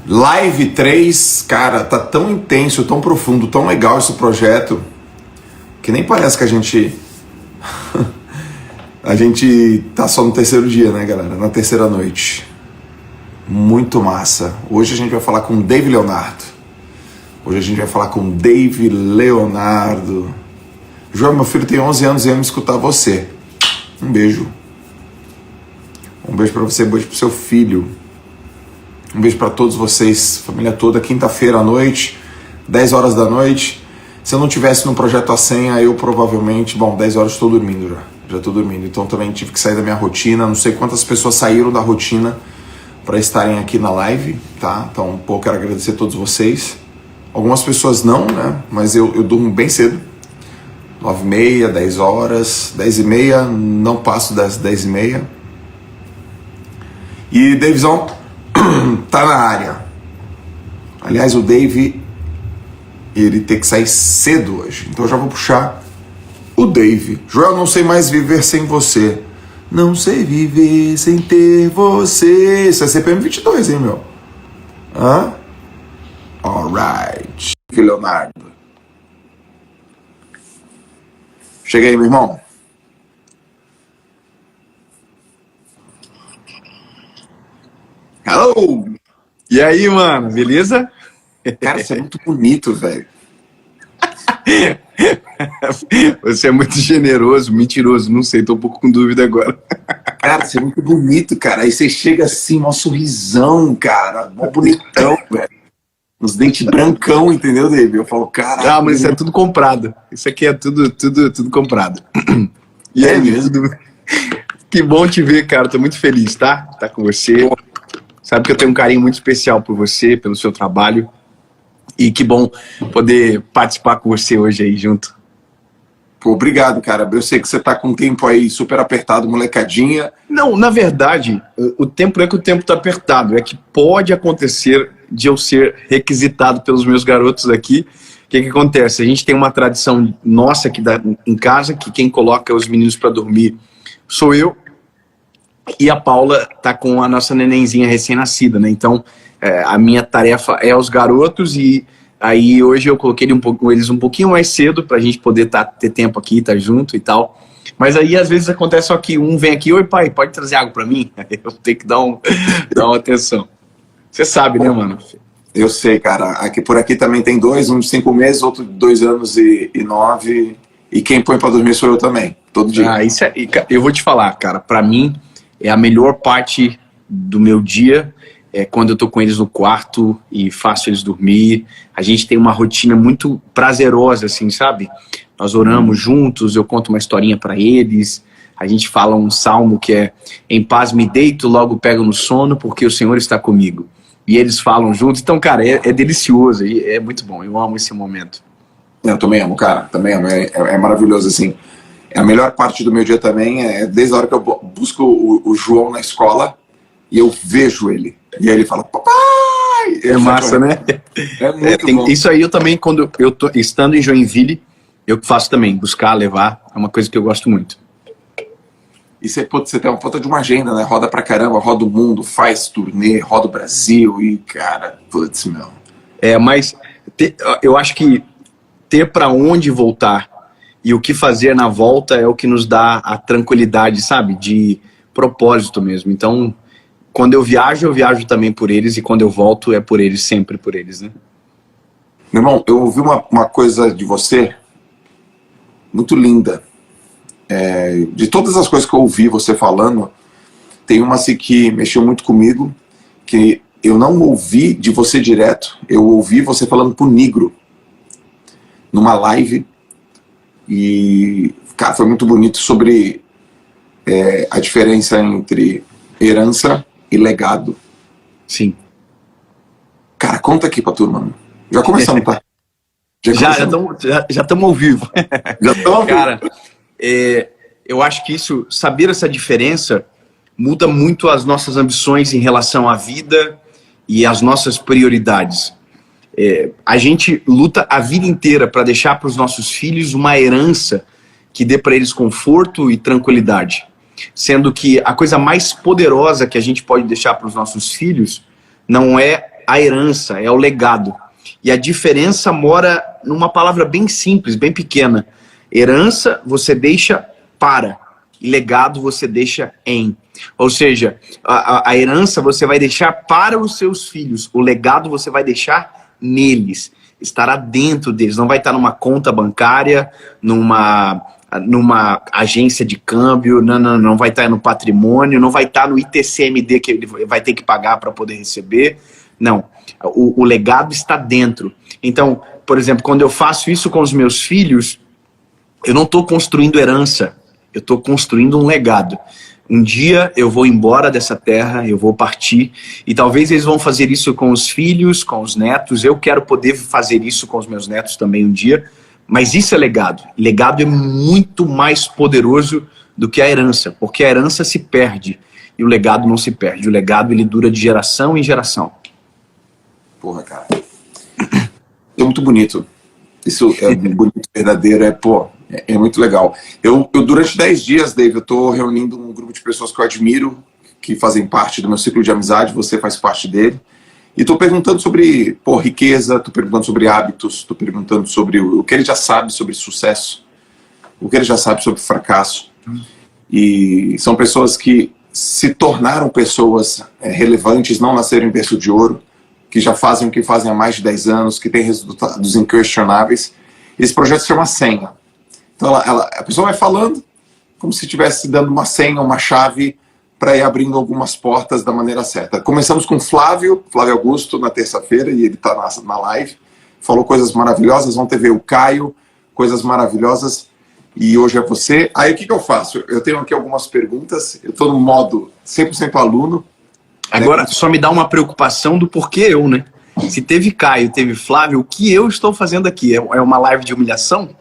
Live 3, cara, tá tão intenso, tão profundo, tão legal esse projeto, que nem parece que a gente a gente tá só no terceiro dia, né, galera? Na terceira noite. Muito massa. Hoje a gente vai falar com o Dave Leonardo. João, meu filho tem 11 anos e ama escutar você. Um beijo. Um beijo pra você, um beijo pro seu filho. Um beijo pra todos vocês, família toda. Quinta-feira à noite, 10 horas da noite. Se eu não tivesse no Projeto A Senha, eu provavelmente... Bom, 10 horas estou dormindo já. Já estou dormindo. Então também tive que sair da minha rotina. Não sei quantas pessoas saíram da rotina para estarem aqui na live, tá? Então, pô, quero agradecer a todos vocês. Algumas pessoas não, né? Mas eu durmo bem cedo. 9h30, 10 horas, 10h30, não passo das 10h30. E Davizão tá na área. Aliás, o Dave, ele tem que sair cedo hoje. Então eu já vou puxar o Dave. Joel, não sei mais viver sem você. Não sei viver sem ter você. Isso é CPM 22, hein, meu? Hã? Alright. Leonardo. Chega aí, meu irmão. Hello! E aí, mano, beleza? Cara, você é muito bonito, velho. Você é muito generoso, mentiroso, não sei, tô um pouco com dúvida agora. Cara, você é muito bonito, cara. Aí você chega assim, mó sorrisão, cara. Mó bonitão, velho. Os dentes brancão, entendeu, David? Eu falo, caralho. Ah, mas isso é tudo comprado. Isso aqui é tudo comprado. E é aí, mesmo? tudo... Que bom te ver, cara. Tô muito feliz, tá? Tá com você. Sabe que eu tenho um carinho muito especial por você, pelo seu trabalho. E que bom poder participar com você hoje aí junto. Pô, obrigado, cara. Eu sei que você tá com um tempo aí super apertado, molecadinha. Não, na verdade, o tempo não é que o tempo tá apertado, é que pode acontecer de eu ser requisitado pelos meus garotos aqui. O que acontece? A gente tem uma tradição nossa aqui em casa, que quem coloca os meninos para dormir sou eu, e a Paula tá com a nossa nenenzinha recém-nascida, né? Então, a minha tarefa é os garotos, e aí hoje eu coloquei eles um pouquinho mais cedo pra gente poder ter tempo aqui, tá junto e tal. Mas aí às vezes acontece só que um vem aqui, oi pai, pode trazer água pra mim? Aí eu tenho que dar uma atenção. Você sabe, né, mano? Eu sei, cara. Por aqui também tem dois, um de 5 meses, outro de 2 anos e 9. E quem põe pra dormir sou eu também, todo dia. Ah, isso é, eu vou te falar, cara, pra mim é a melhor parte do meu dia, é quando eu tô com eles no quarto e faço eles dormir. A gente tem uma rotina muito prazerosa, assim, sabe? Nós oramos juntos, eu conto uma historinha pra eles, a gente fala um salmo que é: em paz me deito, logo pego no sono, porque o Senhor está comigo. E eles falam juntos. Então, cara, é delicioso, é muito bom, eu amo esse momento. Eu também amo, cara, também amo, é maravilhoso, assim. A melhor parte do meu dia também é desde a hora que eu busco o João na escola e eu vejo ele. E aí ele fala, papai! É massa, né? É muito bom. Isso aí eu também, quando eu tô estando em Joinville, eu faço também, buscar, levar, é uma coisa que eu gosto muito. E você tem uma puta de uma agenda, né? Roda pra caramba, roda o mundo, faz turnê, roda o Brasil e, cara, putz, meu. Mas eu acho que ter pra onde voltar e o que fazer na volta é o que nos dá a tranquilidade, sabe? De propósito mesmo. Então, quando eu viajo também por eles, e quando eu volto é por eles, sempre por eles, né? Meu irmão, eu ouvi uma coisa de você muito linda. De todas as coisas que eu ouvi você falando, tem uma assim que mexeu muito comigo, que eu não ouvi de você direto, eu ouvi você falando pro Negro numa live, e cara, foi muito bonito, sobre a diferença entre herança e legado. Sim. Cara, conta aqui pra turma, mano. Já começamos, tá? Já estamos ao vivo. Já estamos ao vivo. Cara, eu acho que saber essa diferença muda muito as nossas ambições em relação à vida e às nossas prioridades. A gente luta a vida inteira para deixar para os nossos filhos uma herança que dê para eles conforto e tranquilidade. Sendo que a coisa mais poderosa que a gente pode deixar para os nossos filhos não é a herança, é o legado. E a diferença mora numa palavra bem simples, bem pequena. Herança você deixa para, e legado você deixa em. Ou seja, a herança você vai deixar para os seus filhos, o legado você vai deixar neles, estará dentro deles, não vai estar numa conta bancária, numa agência de câmbio, não vai estar no patrimônio, não vai estar no ITCMD que ele vai ter que pagar para poder receber. Não, o legado está dentro. Então, por exemplo, quando eu faço isso com os meus filhos, eu não estou construindo herança, eu estou construindo um legado. Um dia eu vou embora dessa terra, eu vou partir, e talvez eles vão fazer isso com os filhos, com os netos. Eu quero poder fazer isso com os meus netos também um dia, mas isso é legado. Legado é muito mais poderoso do que a herança, porque a herança se perde e o legado não se perde. O legado ele dura de geração em geração. Porra, cara. É muito bonito. Isso é bonito, verdadeiro, é muito legal. Eu durante 10 dias, Dave, eu tô reunindo um grupo de pessoas que eu admiro, que fazem parte do meu ciclo de amizade, você faz parte dele, e tô perguntando sobre, riqueza, tô perguntando sobre hábitos, tô perguntando sobre o que ele já sabe sobre sucesso, o que ele já sabe sobre fracasso. E são pessoas que se tornaram pessoas relevantes, não nasceram em berço de ouro, que já fazem o que fazem há mais de 10 anos, que têm resultados inquestionáveis. Esse projeto se chama Senha. Então a pessoa vai falando como se estivesse dando uma senha, uma chave para ir abrindo algumas portas da maneira certa. Começamos com Flávio Augusto, na terça-feira, e ele está na live. Falou coisas maravilhosas. Ontem veio o Caio, coisas maravilhosas. E hoje é você. Aí o que eu faço? Eu tenho aqui algumas perguntas. Eu estou no modo 100% aluno. Agora, só me dá uma preocupação do porquê eu, né? Se teve Caio, teve Flávio, o que eu estou fazendo aqui? É uma live de humilhação?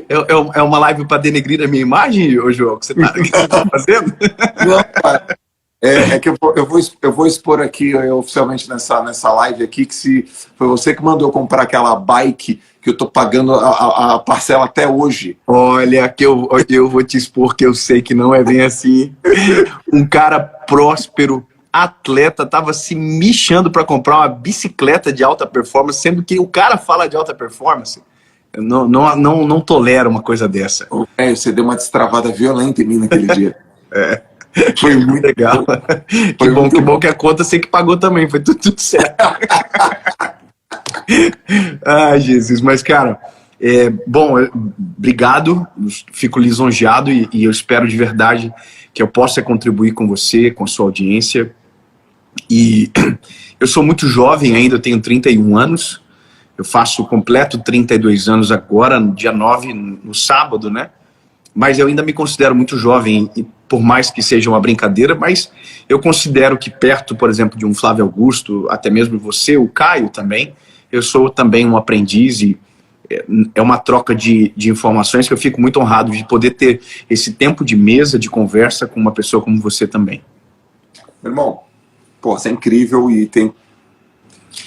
É uma live para denegrir a minha imagem, ô João, que você tá fazendo? Não, cara. É que eu vou expor aqui oficialmente nessa live aqui, que se foi você que mandou comprar aquela bike que eu tô pagando a parcela até hoje. Olha, que eu vou te expor que eu sei que não é bem assim. Um cara próspero, atleta, tava se mexendo para comprar uma bicicleta de alta performance, sendo que o cara fala de alta performance. Eu não tolero uma coisa dessa. Você deu uma destravada violenta em mim naquele dia. Foi muito legal. Que bom que a conta você que pagou também, foi tudo certo. Ai, Jesus, mas cara, obrigado, fico lisonjeado e eu espero de verdade que eu possa contribuir com você, com a sua audiência. E eu sou muito jovem ainda, eu tenho 31 anos, eu faço completo 32 anos agora, no dia 9, no sábado, né? Mas eu ainda me considero muito jovem, e por mais que seja uma brincadeira, mas eu considero que perto, por exemplo, de um Flávio Augusto, até mesmo você, o Caio também, eu sou também um aprendiz e é uma troca de informações que eu fico muito honrado de poder ter esse tempo de mesa, de conversa com uma pessoa como você também. Meu irmão, você é incrível e tem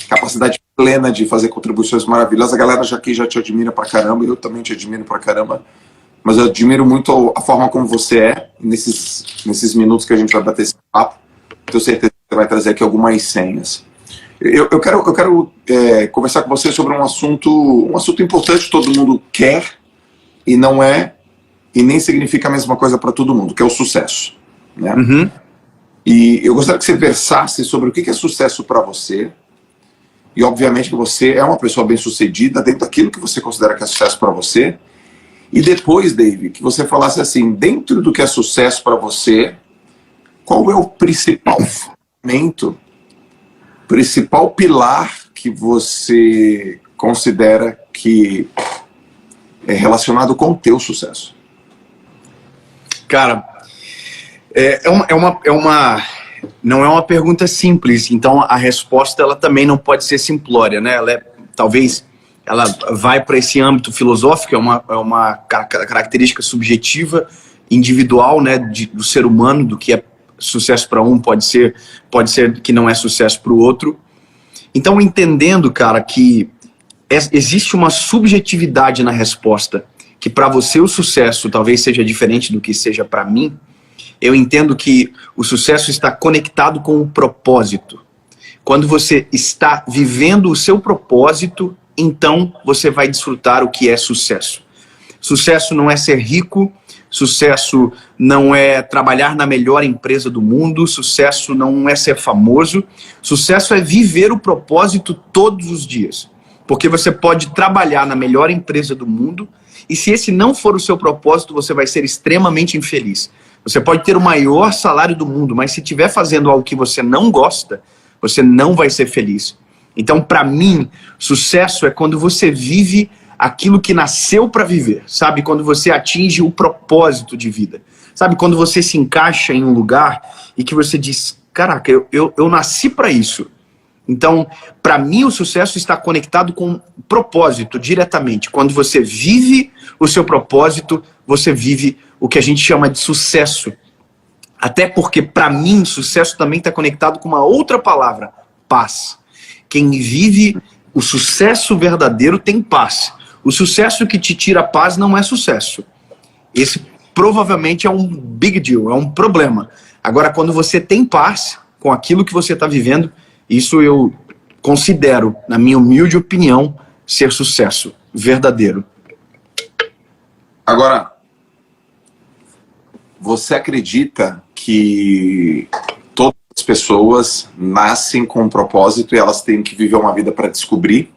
capacidade plena de fazer contribuições maravilhosas. A galera aqui já te admira pra caramba, eu também te admiro pra caramba. Mas eu admiro muito a forma como você é, nesses minutos que a gente vai bater esse papo. Tenho certeza que você vai trazer aqui algumas senhas. Eu quero conversar com você sobre um assunto importante que todo mundo quer e não é, e nem significa a mesma coisa para todo mundo, que é o sucesso. Né? Uhum. E eu gostaria que você versasse sobre o que é sucesso para você. E obviamente que você é uma pessoa bem-sucedida dentro daquilo que você considera que é sucesso para você. E depois, Dave, que você falasse assim, dentro do que é sucesso para você, qual é o principal fundamento, principal pilar que você considera que é relacionado com o teu sucesso? Cara, não é uma pergunta simples, então a resposta ela também não pode ser simplória, né? Talvez ela vai para esse âmbito filosófico, é uma característica subjetiva, individual, né, do ser humano, do que é sucesso para um pode ser que não é sucesso para o outro. Então, entendendo, cara, que existe uma subjetividade na resposta, que para você o sucesso talvez seja diferente do que seja para mim, eu entendo que o sucesso está conectado com o propósito. Quando você está vivendo o seu propósito, então você vai desfrutar o que é sucesso. Sucesso não é ser rico, sucesso não é trabalhar na melhor empresa do mundo, sucesso não é ser famoso, sucesso é viver o propósito todos os dias. Porque você pode trabalhar na melhor empresa do mundo e se esse não for o seu propósito, você vai ser extremamente infeliz. Você pode ter o maior salário do mundo, mas se estiver fazendo algo que você não gosta, você não vai ser feliz. Então, para mim, sucesso é quando você vive aquilo que nasceu para viver, sabe? Quando você atinge o propósito de vida. Sabe? Quando você se encaixa em um lugar e que você diz, caraca, eu nasci para isso. Então, para mim, o sucesso está conectado com propósito, diretamente. Quando você vive o seu propósito, você vive o que a gente chama de sucesso. Até porque, para mim, sucesso também está conectado com uma outra palavra, paz. Quem vive o sucesso verdadeiro tem paz. O sucesso que te tira paz não é sucesso. Esse provavelmente é um big deal, é um problema. Agora, quando você tem paz com aquilo que você está vivendo, isso eu considero, na minha humilde opinião, ser sucesso verdadeiro. Agora, você acredita que todas as pessoas nascem com um propósito e elas têm que viver uma vida para descobrir?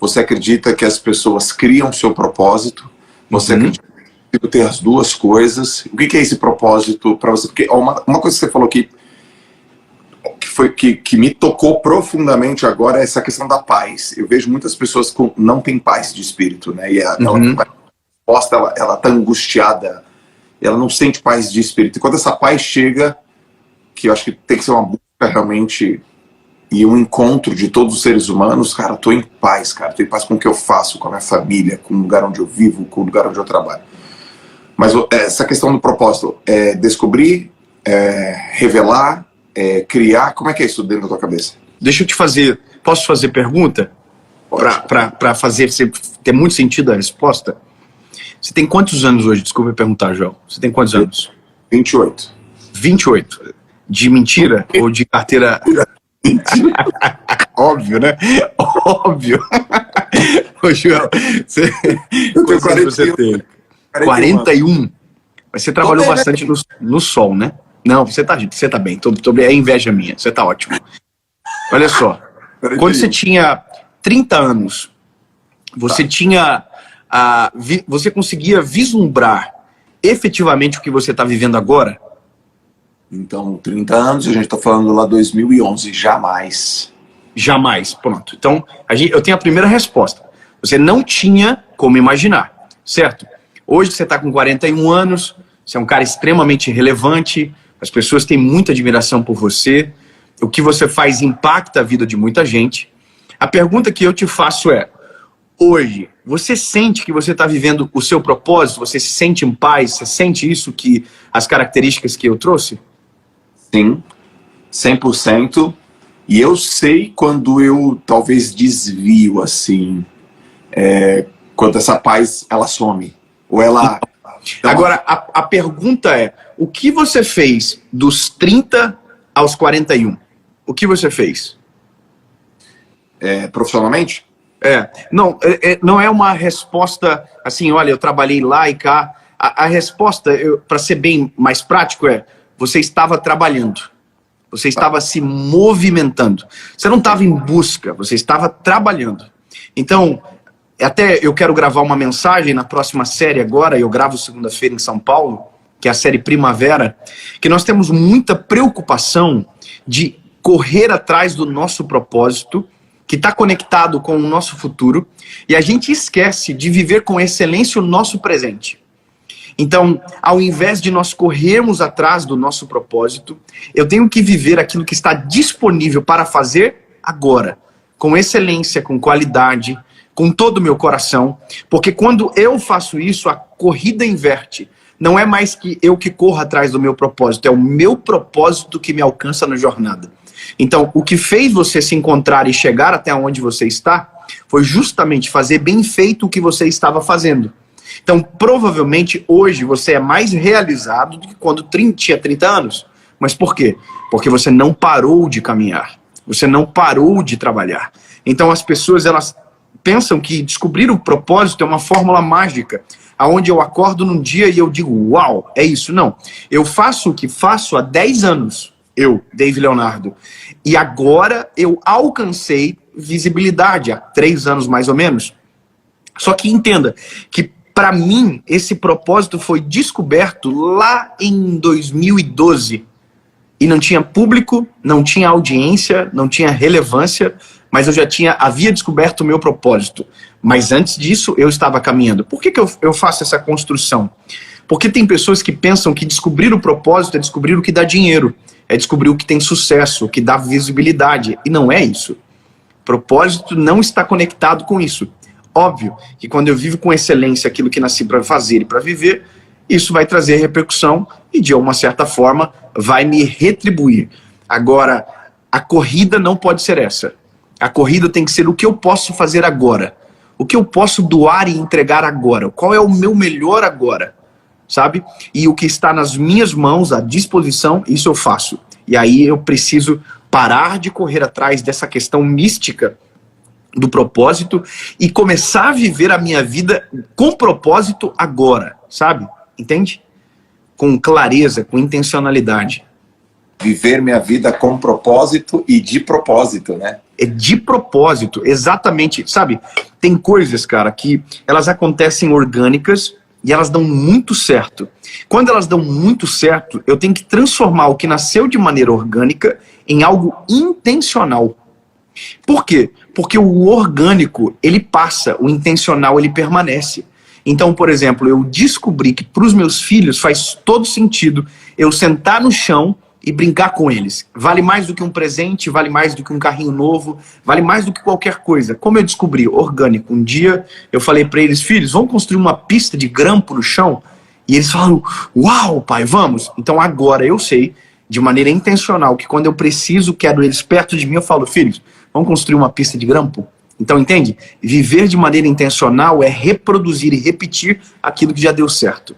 Você acredita que as pessoas criam seu propósito? Você acredita que ter as duas coisas? O que é esse propósito para você? Porque uma coisa que você falou que me tocou profundamente agora é essa questão da paz. Eu vejo muitas pessoas que não têm paz de espírito, né? E ela tá angustiada, ela não sente paz de espírito. E quando essa paz chega, que eu acho que tem que ser uma busca realmente e um encontro de todos os seres humanos, cara, eu tô em paz, cara. Tô em paz com o que eu faço, com a minha família, com o lugar onde eu vivo, com o lugar onde eu trabalho. Mas essa questão do propósito, descobrir, revelar, criar, como é que é isso dentro da tua cabeça? Deixa eu te fazer, posso fazer pergunta? Para fazer ter muito sentido a resposta? Você tem quantos anos hoje? Desculpa me perguntar, João. Você tem quantos anos? 28. 28? De mentira ou de carteira? Óbvio, né? Óbvio. Ô, João, quantos anos você tem? 41? Mas você trabalhou bastante no sol, né? Não, você tá bem. É inveja minha. Você tá ótimo. Olha só. Quando você tinha 30 anos, você tinha... você conseguia vislumbrar efetivamente o que você está vivendo agora? Então, 30 anos, a gente está falando lá 2011, jamais. Jamais, pronto. Então, eu tenho a primeira resposta. Você não tinha como imaginar, certo? Hoje você está com 41 anos, você é um cara extremamente relevante, as pessoas têm muita admiração por você, o que você faz impacta a vida de muita gente. A pergunta que eu te faço é, hoje, você sente que você está vivendo o seu propósito? Você se sente em paz? Você sente isso, que as características que eu trouxe? Sim, 100%. E eu sei quando eu talvez desvio, assim, quando essa paz, ela some. Ou ela... Agora, a pergunta é, o que você fez dos 30 aos 41? O que você fez? Profissionalmente? Não é uma resposta assim, olha, eu trabalhei lá e cá. A resposta, para ser bem mais prático, você estava trabalhando. Você estava se movimentando. Você não estava em busca, você estava trabalhando. Então, até eu quero gravar uma mensagem na próxima série agora, eu gravo segunda-feira em São Paulo, que é a série Primavera, que nós temos muita preocupação de correr atrás do nosso propósito, que está conectado com o nosso futuro, e a gente esquece de viver com excelência o nosso presente. Então, ao invés de nós corrermos atrás do nosso propósito, eu tenho que viver aquilo que está disponível para fazer agora, com excelência, com qualidade, com todo o meu coração, porque quando eu faço isso, a corrida inverte. Não é mais que eu que corro atrás do meu propósito, é o meu propósito que me alcança na jornada. Então, o que fez você se encontrar e chegar até onde você está, foi justamente fazer bem feito o que você estava fazendo. Então, provavelmente, hoje você é mais realizado do que quando tinha 30 anos. Mas por quê? Porque você não parou de caminhar. Você não parou de trabalhar. Então, as pessoas, elas pensam que descobrir o propósito é uma fórmula mágica, aonde eu acordo num dia e eu digo, uau, é isso. Não. Eu faço o que faço há 10 anos. Eu, Dave Leonardo. E agora eu alcancei visibilidade, há 3 anos mais ou menos. Só que entenda que, para mim, esse propósito foi descoberto lá em 2012. E não tinha público, não tinha audiência, não tinha relevância, mas eu já havia descoberto o meu propósito. Mas antes disso, eu estava caminhando. Por que eu faço essa construção? Porque tem pessoas que pensam que descobrir o propósito é descobrir o que dá dinheiro, é descobrir o que tem sucesso, o que dá visibilidade. E não é isso. Propósito não está conectado com isso. Óbvio que quando eu vivo com excelência aquilo que nasci para fazer e para viver, isso vai trazer repercussão e, de uma certa forma, vai me retribuir. Agora, a corrida não pode ser essa. A corrida tem que ser o que eu posso fazer agora. O que eu posso doar e entregar agora. Qual é o meu melhor agora, sabe? E o que está nas minhas mãos, à disposição, isso eu faço. E aí eu preciso parar de correr atrás dessa questão mística do propósito e começar a viver a minha vida com propósito agora, sabe? Entende? Com clareza, com intencionalidade. Viver minha vida com propósito e de propósito, né? É de propósito, exatamente. Sabe, tem coisas, cara, que elas acontecem orgânicas e elas dão muito certo. Quando elas dão muito certo, eu tenho que transformar o que nasceu de maneira orgânica em algo intencional. Por quê? Porque o orgânico, ele passa, o intencional, ele permanece. Então, por exemplo, eu descobri que para os meus filhos faz todo sentido eu sentar no chão e brincar com eles. Vale mais do que um presente, vale mais do que um carrinho novo, vale mais do que qualquer coisa. Como eu descobri? Orgânico. Um dia eu falei para eles, filhos, vamos construir uma pista de grampo no chão? E eles falaram, uau, pai, vamos. Então agora eu sei, de maneira intencional, que quando eu preciso, quero eles perto de mim, eu falo, filhos, vamos construir uma pista de grampo? Então, entende? Viver de maneira intencional é reproduzir e repetir aquilo que já deu certo.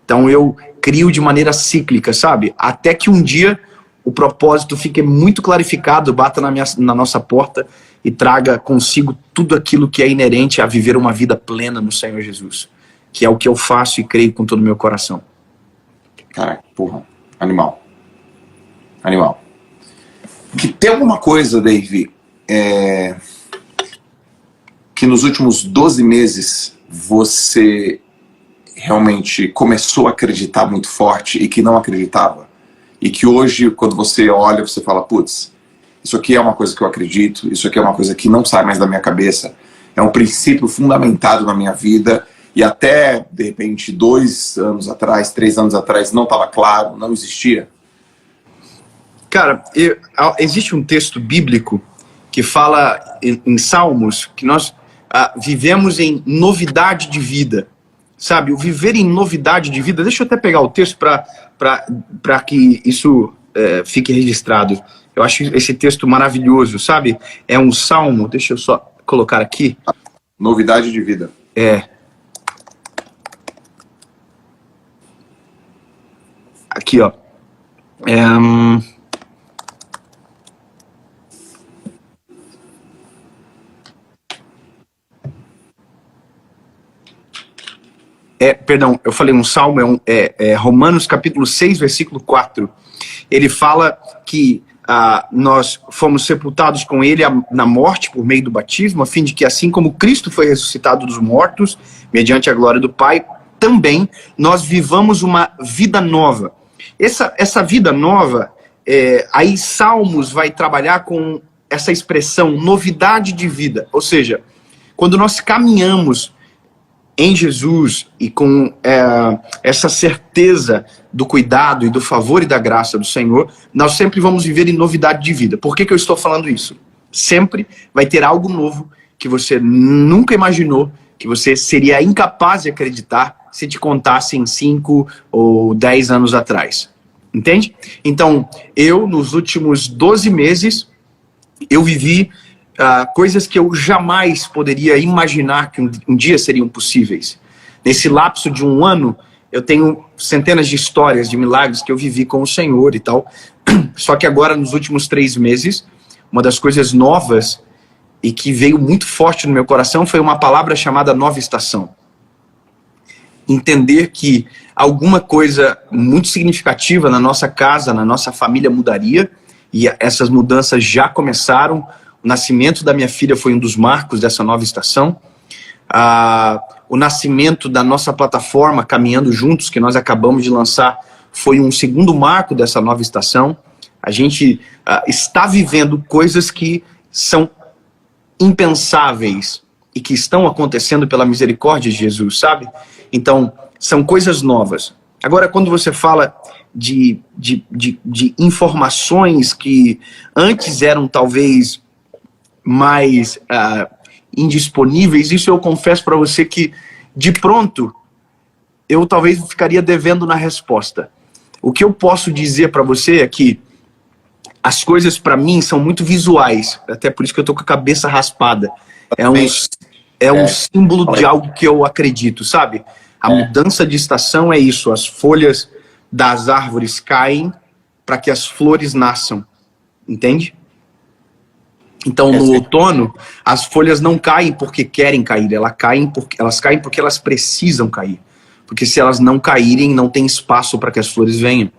Então eu crio de maneira cíclica, sabe? Até que um dia o propósito fique muito clarificado, bata na nossa porta e traga consigo tudo aquilo que é inerente a viver uma vida plena no Senhor Jesus. Que é o que eu faço e creio com todo o meu coração. Caraca, porra. Animal. Animal. Que tem alguma coisa, Dave, que nos últimos 12 meses você realmente começou a acreditar muito forte e que não acreditava? E que hoje, quando você olha, você fala, putz, isso aqui é uma coisa que eu acredito, isso aqui é uma coisa que não sai mais da minha cabeça, é um princípio fundamentado na minha vida e até, de repente, 2 anos atrás, 3 anos atrás, não estava claro, não existia? Cara, existe um texto bíblico que fala em Salmos que nós vivemos em novidade de vida. Sabe, o viver em novidade de vida, deixa eu até pegar o texto para que isso fique registrado. Eu acho esse texto maravilhoso, sabe? É um salmo, deixa eu só colocar aqui. Novidade de vida. Aqui, ó. Perdão, eu falei um salmo, Romanos capítulo 6, versículo 4. Ele fala que nós fomos sepultados com ele na morte por meio do batismo, a fim de que assim como Cristo foi ressuscitado dos mortos, mediante a glória do Pai, também nós vivamos uma vida nova. Essa vida nova, aí Salmos vai trabalhar com essa expressão novidade de vida. Ou seja, quando nós caminhamos em Jesus e com essa certeza do cuidado e do favor e da graça do Senhor, nós sempre vamos viver em novidade de vida. Por que eu estou falando isso? Sempre vai ter algo novo que você nunca imaginou, que você seria incapaz de acreditar se te contasse em 5 ou 10 anos atrás. Entende? Então, eu, nos últimos 12 meses, eu vivi coisas que eu jamais poderia imaginar que um dia seriam possíveis. Nesse lapso de um ano, eu tenho centenas de histórias de milagres que eu vivi com o Senhor e tal. Só que agora, nos últimos 3 meses, uma das coisas novas e que veio muito forte no meu coração foi uma palavra chamada nova estação. Entender que alguma coisa muito significativa na nossa casa, na nossa família mudaria, e essas mudanças já começaram. O nascimento da minha filha foi um dos marcos dessa nova estação. O nascimento da nossa plataforma Caminhando Juntos, que nós acabamos de lançar, foi um segundo marco dessa nova estação. A gente está vivendo coisas que são impensáveis e que estão acontecendo pela misericórdia de Jesus, sabe? Então, são coisas novas. Agora, quando você fala de informações que antes eram talvez mais indisponíveis, isso eu confesso para você que, de pronto, eu talvez ficaria devendo na resposta. O que eu posso dizer para você é que as coisas para mim são muito visuais, até por isso que eu tô com a cabeça raspada. É um símbolo de algo que eu acredito, sabe? A mudança de estação é isso, as folhas das árvores caem para que as flores nasçam, entende? Então, no outono, as folhas não caem porque querem cair, elas caem porque elas precisam cair. Porque se elas não caírem, não tem espaço para que as flores venham.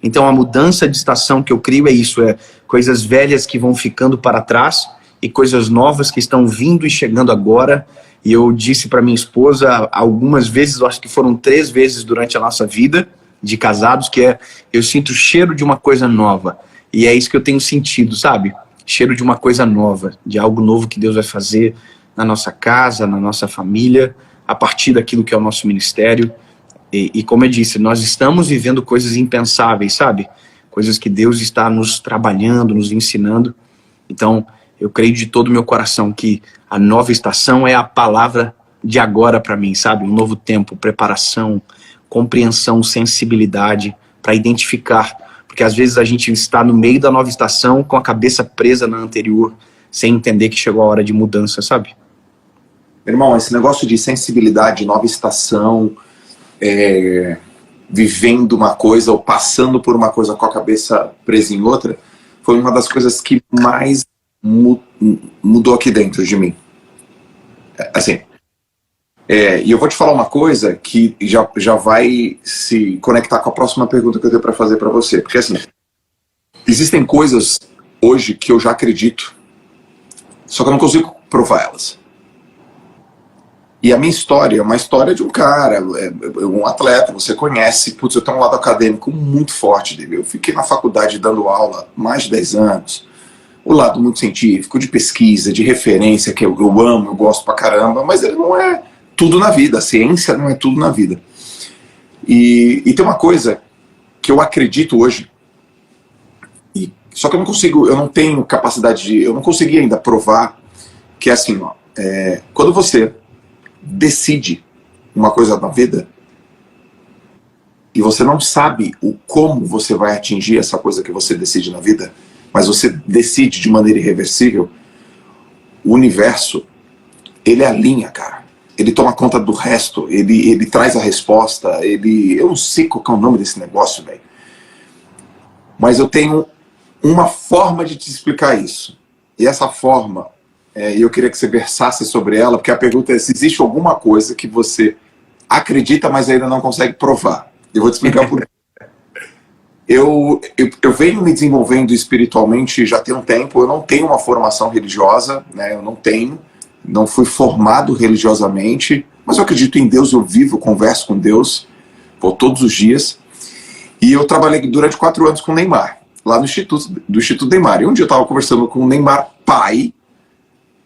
Então, a mudança de estação que eu crio é isso, é coisas velhas que vão ficando para trás e coisas novas que estão vindo e chegando agora. E eu disse para minha esposa algumas vezes, eu acho que foram 3 vezes durante a nossa vida de casados, que eu sinto o cheiro de uma coisa nova. E é isso que eu tenho sentido, sabe? Cheiro de uma coisa nova, de algo novo que Deus vai fazer na nossa casa, na nossa família, a partir daquilo que é o nosso ministério. E como eu disse, nós estamos vivendo coisas impensáveis, sabe? Coisas que Deus está nos trabalhando, nos ensinando. Então, eu creio de todo o meu coração que a nova estação é a palavra de agora para mim, sabe? Um novo tempo, preparação, compreensão, sensibilidade para identificar. Porque às vezes a gente está no meio da nova estação com a cabeça presa na anterior, sem entender que chegou a hora de mudança, sabe? Irmão, esse negócio de sensibilidade, nova estação, vivendo uma coisa ou passando por uma coisa com a cabeça presa em outra, foi uma das coisas que mais mudou aqui dentro de mim. Assim, e eu vou te falar uma coisa que já vai se conectar com a próxima pergunta que eu tenho para fazer para você. Porque assim, existem coisas hoje que eu já acredito, só que eu não consigo provar elas. E a minha história é uma história de um cara, um atleta, você conhece. Putz, eu tenho um lado acadêmico muito forte dele. Eu fiquei na faculdade dando aula mais de 10 anos. O lado muito científico, de pesquisa, de referência, que eu amo, eu gosto pra caramba, mas ele não é tudo na vida. A ciência não é tudo na vida. E tem uma coisa que eu acredito hoje, só que eu não tenho capacidade eu não consegui ainda provar, que é assim, ó, quando você decide uma coisa na vida e você não sabe como você vai atingir essa coisa que você decide na vida, mas você decide de maneira irreversível, o universo, ele alinha, cara. Ele toma conta do resto, ele traz a resposta, eu não sei qual que é o nome desse negócio, velho. Mas eu tenho uma forma de te explicar isso. E essa forma, eu queria que você versasse sobre ela, porque a pergunta é se existe alguma coisa que você acredita, mas ainda não consegue provar. Eu vou te explicar por quê. Eu venho me desenvolvendo espiritualmente já tem um tempo. Eu não tenho uma formação religiosa, né? Eu não fui formado religiosamente, mas eu acredito em Deus, eu vivo, converso com Deus todos os dias. E eu trabalhei durante 4 anos com o Neymar, lá no Instituto Neymar. E um dia eu estava conversando com o Neymar pai,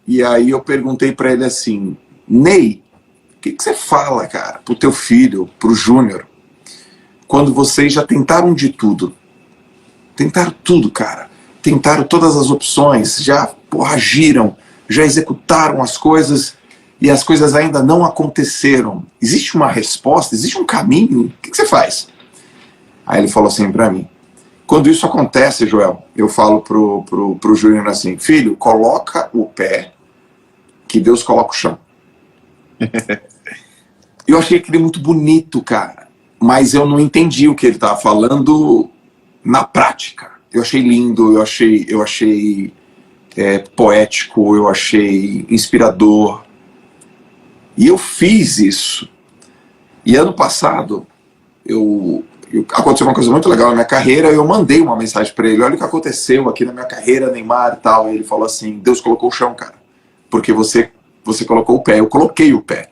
e aí eu perguntei para ele assim: Ney, o que você fala, cara, pro teu filho, pro Júnior, quando vocês já tentaram de tudo? Tentaram tudo, cara. Tentaram todas as opções, já agiram, já executaram as coisas e as coisas ainda não aconteceram. Existe uma resposta? Existe um caminho? O que você faz? Aí ele falou assim para mim: quando isso acontece, Joel, eu falo pro Júnior assim: filho, coloca o pé que Deus coloca o chão. Eu achei aquele muito bonito, cara. Mas eu não entendi o que ele estava falando na prática. Eu achei lindo, eu achei poético, eu achei inspirador. E eu fiz isso. E ano passado, aconteceu uma coisa muito legal na minha carreira, eu mandei uma mensagem para ele, olha o que aconteceu aqui na minha carreira, Neymar e tal. E ele falou assim, Deus colocou o chão, cara. Porque você colocou o pé, eu coloquei o pé.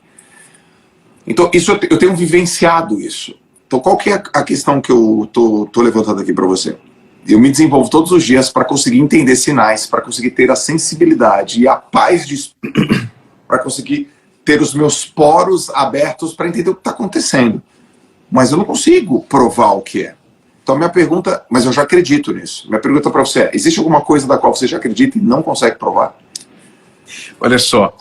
Então, isso eu tenho vivenciado isso. Então, qual que é a questão que eu tô levantando aqui para você? Eu me desenvolvo todos os dias para conseguir entender sinais, para conseguir ter a sensibilidade e a paz de espírito, para conseguir ter os meus poros abertos para entender o que está acontecendo. Mas eu não consigo provar o que é. Então, minha pergunta, mas eu já acredito nisso. Minha pergunta para você é, existe alguma coisa da qual você já acredita e não consegue provar? Olha só,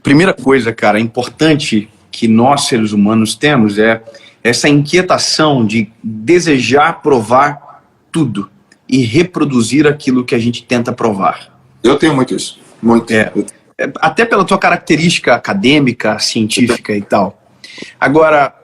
primeira coisa, cara, importante que nós, seres humanos, temos é essa inquietação de desejar provar tudo e reproduzir aquilo que a gente tenta provar. Eu tenho muito isso. Muito. Até pela tua característica acadêmica, científica e tal. Agora,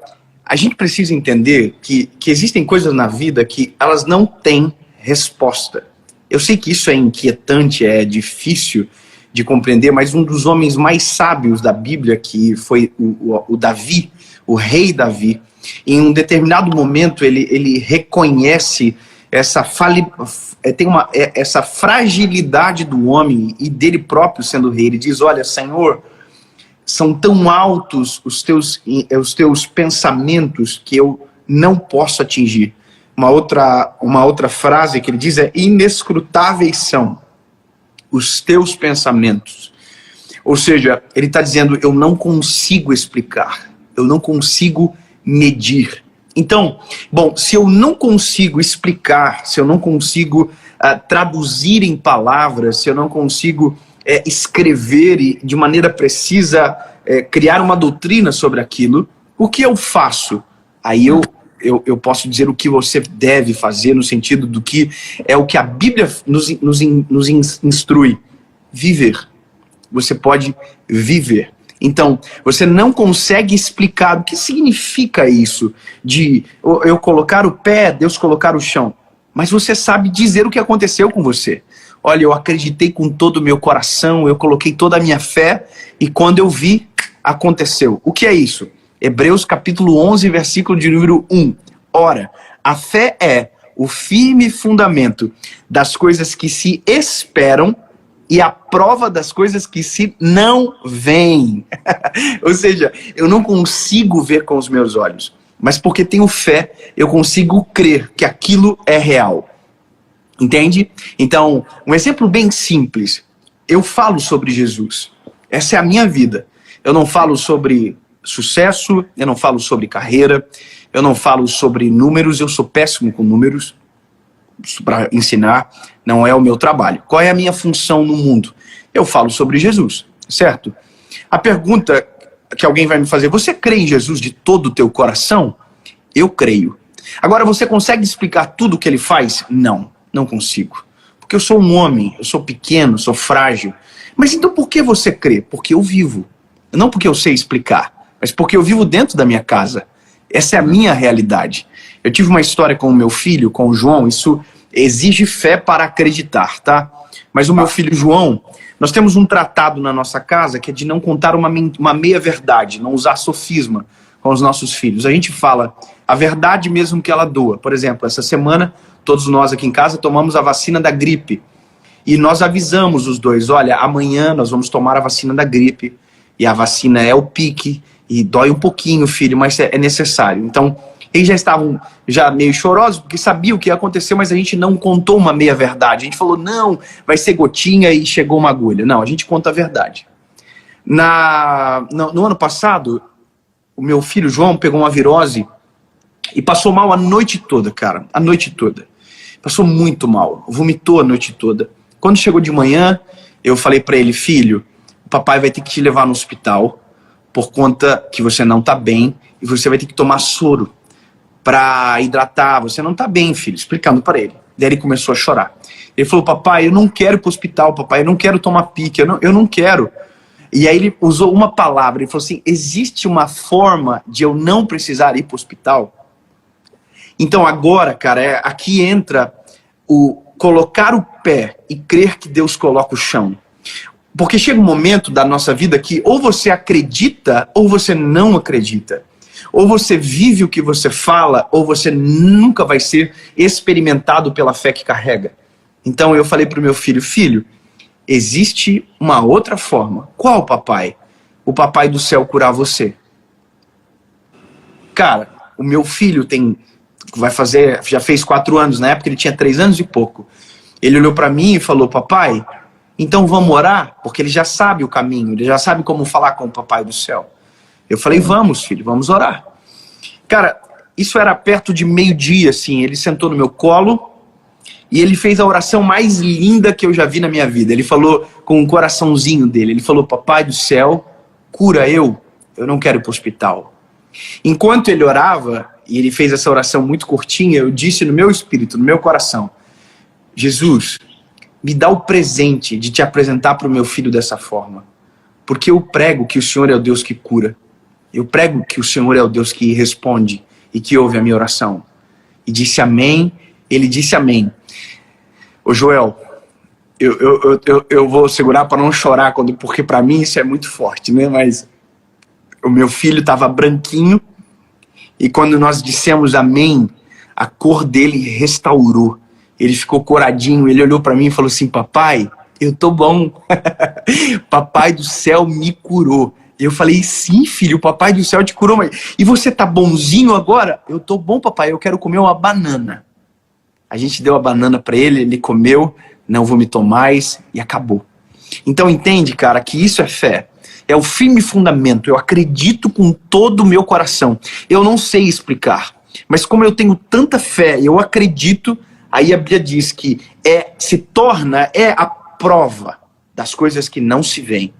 a gente precisa entender que existem coisas na vida que elas não têm resposta. Eu sei que isso é inquietante, é difícil de compreender, mas um dos homens mais sábios da Bíblia, que foi o Davi, o rei Davi, em um determinado momento ele reconhece essa fragilidade do homem e dele próprio sendo rei. Ele diz, olha, Senhor, são tão altos os teus pensamentos que eu não posso atingir. Uma outra frase que ele diz é, inescrutáveis são os teus pensamentos. Ou seja, ele está dizendo, eu não consigo explicar, eu não consigo medir. Então, bom, se eu não consigo explicar, se eu não consigo traduzir em palavras, se eu não consigo escrever e de maneira precisa criar uma doutrina sobre aquilo, o que eu faço? Aí eu posso dizer o que você deve fazer no sentido do que é o que a Bíblia nos instrui. Viver. Você pode viver. Então, você não consegue explicar o que significa isso de eu colocar o pé, Deus colocar o chão. Mas você sabe dizer o que aconteceu com você. Olha, eu acreditei com todo o meu coração, eu coloquei toda a minha fé e quando eu vi, aconteceu. O que é isso? Hebreus capítulo 11, versículo de número 1. Ora, a fé é o firme fundamento das coisas que se esperam e a prova das coisas que se não veem. Ou seja, eu não consigo ver com os meus olhos, mas porque tenho fé, eu consigo crer que aquilo é real. Entende? Então, um exemplo bem simples. Eu falo sobre Jesus. Essa é a minha vida. Eu não falo sobre sucesso, eu não falo sobre carreira, eu não falo sobre números, eu sou péssimo com números para ensinar, não é o meu trabalho. Qual é a minha função no mundo? Eu falo sobre Jesus, certo? A pergunta que alguém vai me fazer, você crê em Jesus de todo o teu coração? Eu creio. Agora, você consegue explicar tudo o que ele faz? Não, não consigo. Porque eu sou um homem, eu sou pequeno, sou frágil. Mas então por que você crê? Porque eu vivo. Não porque eu sei explicar, mas porque eu vivo dentro da minha casa. Essa é a minha realidade. Eu tive uma história com o meu filho, com o João, isso exige fé para acreditar, tá? Mas o meu filho João, nós temos um tratado na nossa casa que é de não contar uma meia-verdade, não usar sofisma com os nossos filhos. A gente fala a verdade mesmo que ela doa. Por exemplo, essa semana, todos nós aqui em casa tomamos a vacina da gripe. E nós avisamos os dois, olha, amanhã nós vamos tomar a vacina da gripe. E a vacina é o pique, e dói um pouquinho, filho, mas é necessário. Então, eles já estavam meio chorosos, porque sabiam o que ia acontecer, mas a gente não contou uma meia-verdade. A gente falou, não, vai ser gotinha e chegou uma agulha. Não, a gente conta a verdade. No ano passado, o meu filho João pegou uma virose e passou mal a noite toda, cara. A noite toda. Passou muito mal. Vomitou a noite toda. Quando chegou de manhã, eu falei para ele, filho, o papai vai ter que te levar no hospital por conta que você não tá bem e você vai ter que tomar soro para hidratar. Você não tá bem, filho. Explicando para ele. Daí ele começou a chorar. Ele falou, papai, eu não quero ir pro hospital, papai. Eu não quero tomar pique. Eu não quero. E aí ele usou uma palavra, ele falou assim, existe uma forma de eu não precisar ir para o hospital? Então agora, cara, aqui entra o colocar o pé e crer que Deus coloca o chão. Porque chega um momento da nossa vida que ou você acredita ou você não acredita. Ou você vive o que você fala, ou você nunca vai ser experimentado pela fé que carrega. Então eu falei para o meu filho, filho, existe uma outra forma. Qual, papai? O papai do céu curar você. Cara, o meu filho já fez 4 anos, na época ele tinha 3 anos e pouco. Ele olhou para mim e falou, papai, então vamos orar? Porque ele já sabe o caminho, ele já sabe como falar com o papai do céu. Eu falei, vamos, filho, vamos orar. Cara, isso era perto de meio-dia, assim, ele sentou no meu colo e ele fez a oração mais linda que eu já vi na minha vida. Ele falou com um coraçãozinho dele, ele falou, papai do céu, cura eu não quero ir para o hospital. Enquanto ele orava, e ele fez essa oração muito curtinha, eu disse no meu espírito, no meu coração, Jesus, me dá o presente de te apresentar para o meu filho dessa forma. Porque eu prego que o Senhor é o Deus que cura. Eu prego que o Senhor é o Deus que responde e que ouve a minha oração. E disse amém, ele disse amém. Ô Joel, eu vou segurar para não chorar, porque para mim isso é muito forte, né? Mas o meu filho estava branquinho e quando nós dissemos amém, a cor dele restaurou. Ele ficou coradinho, ele olhou para mim e falou assim, papai, eu tô bom. Papai do céu me curou. Eu falei, sim, filho, o papai do céu te curou. Mas... E você tá bonzinho agora? Eu tô bom, papai, eu quero comer uma banana. A gente deu a banana para ele, ele comeu, não vomitou mais e acabou. Então entende, cara, que isso é fé. É o firme fundamento. Eu acredito com todo o meu coração. Eu não sei explicar, mas como eu tenho tanta fé, eu acredito, aí a Bíblia diz que se torna a prova das coisas que não se veem.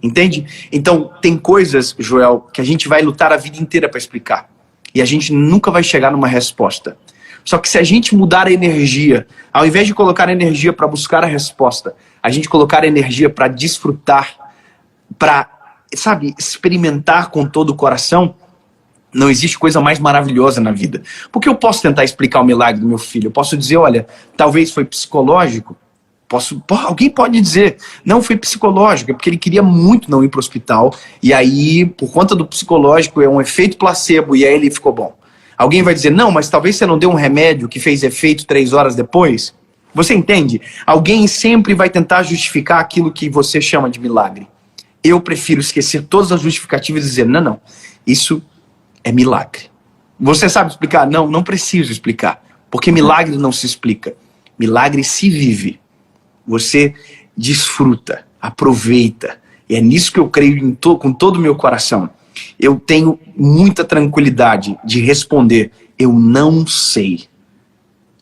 Entende? Então, tem coisas, Joel, que a gente vai lutar a vida inteira para explicar. E a gente nunca vai chegar numa resposta. Só que se a gente mudar a energia, ao invés de colocar energia para buscar a resposta, a gente colocar energia para desfrutar, para, sabe, experimentar com todo o coração, não existe coisa mais maravilhosa na vida. Porque eu posso tentar explicar o milagre do meu filho. Eu posso dizer, olha, talvez foi psicológico. Alguém pode dizer, não foi psicológico, é porque ele queria muito não ir para o hospital, e aí, por conta do psicológico, é um efeito placebo, e aí ele ficou bom. Alguém vai dizer, não, mas talvez você não deu um remédio que fez efeito 3 horas depois. Você entende? Alguém sempre vai tentar justificar aquilo que você chama de milagre. Eu prefiro esquecer todas as justificativas e dizer, não, isso é milagre. Você sabe explicar? Não, não preciso explicar, porque milagre não se explica. Milagre se vive. Você desfruta, aproveita. E é nisso que eu creio com todo o meu coração. Eu tenho muita tranquilidade de responder, eu não sei.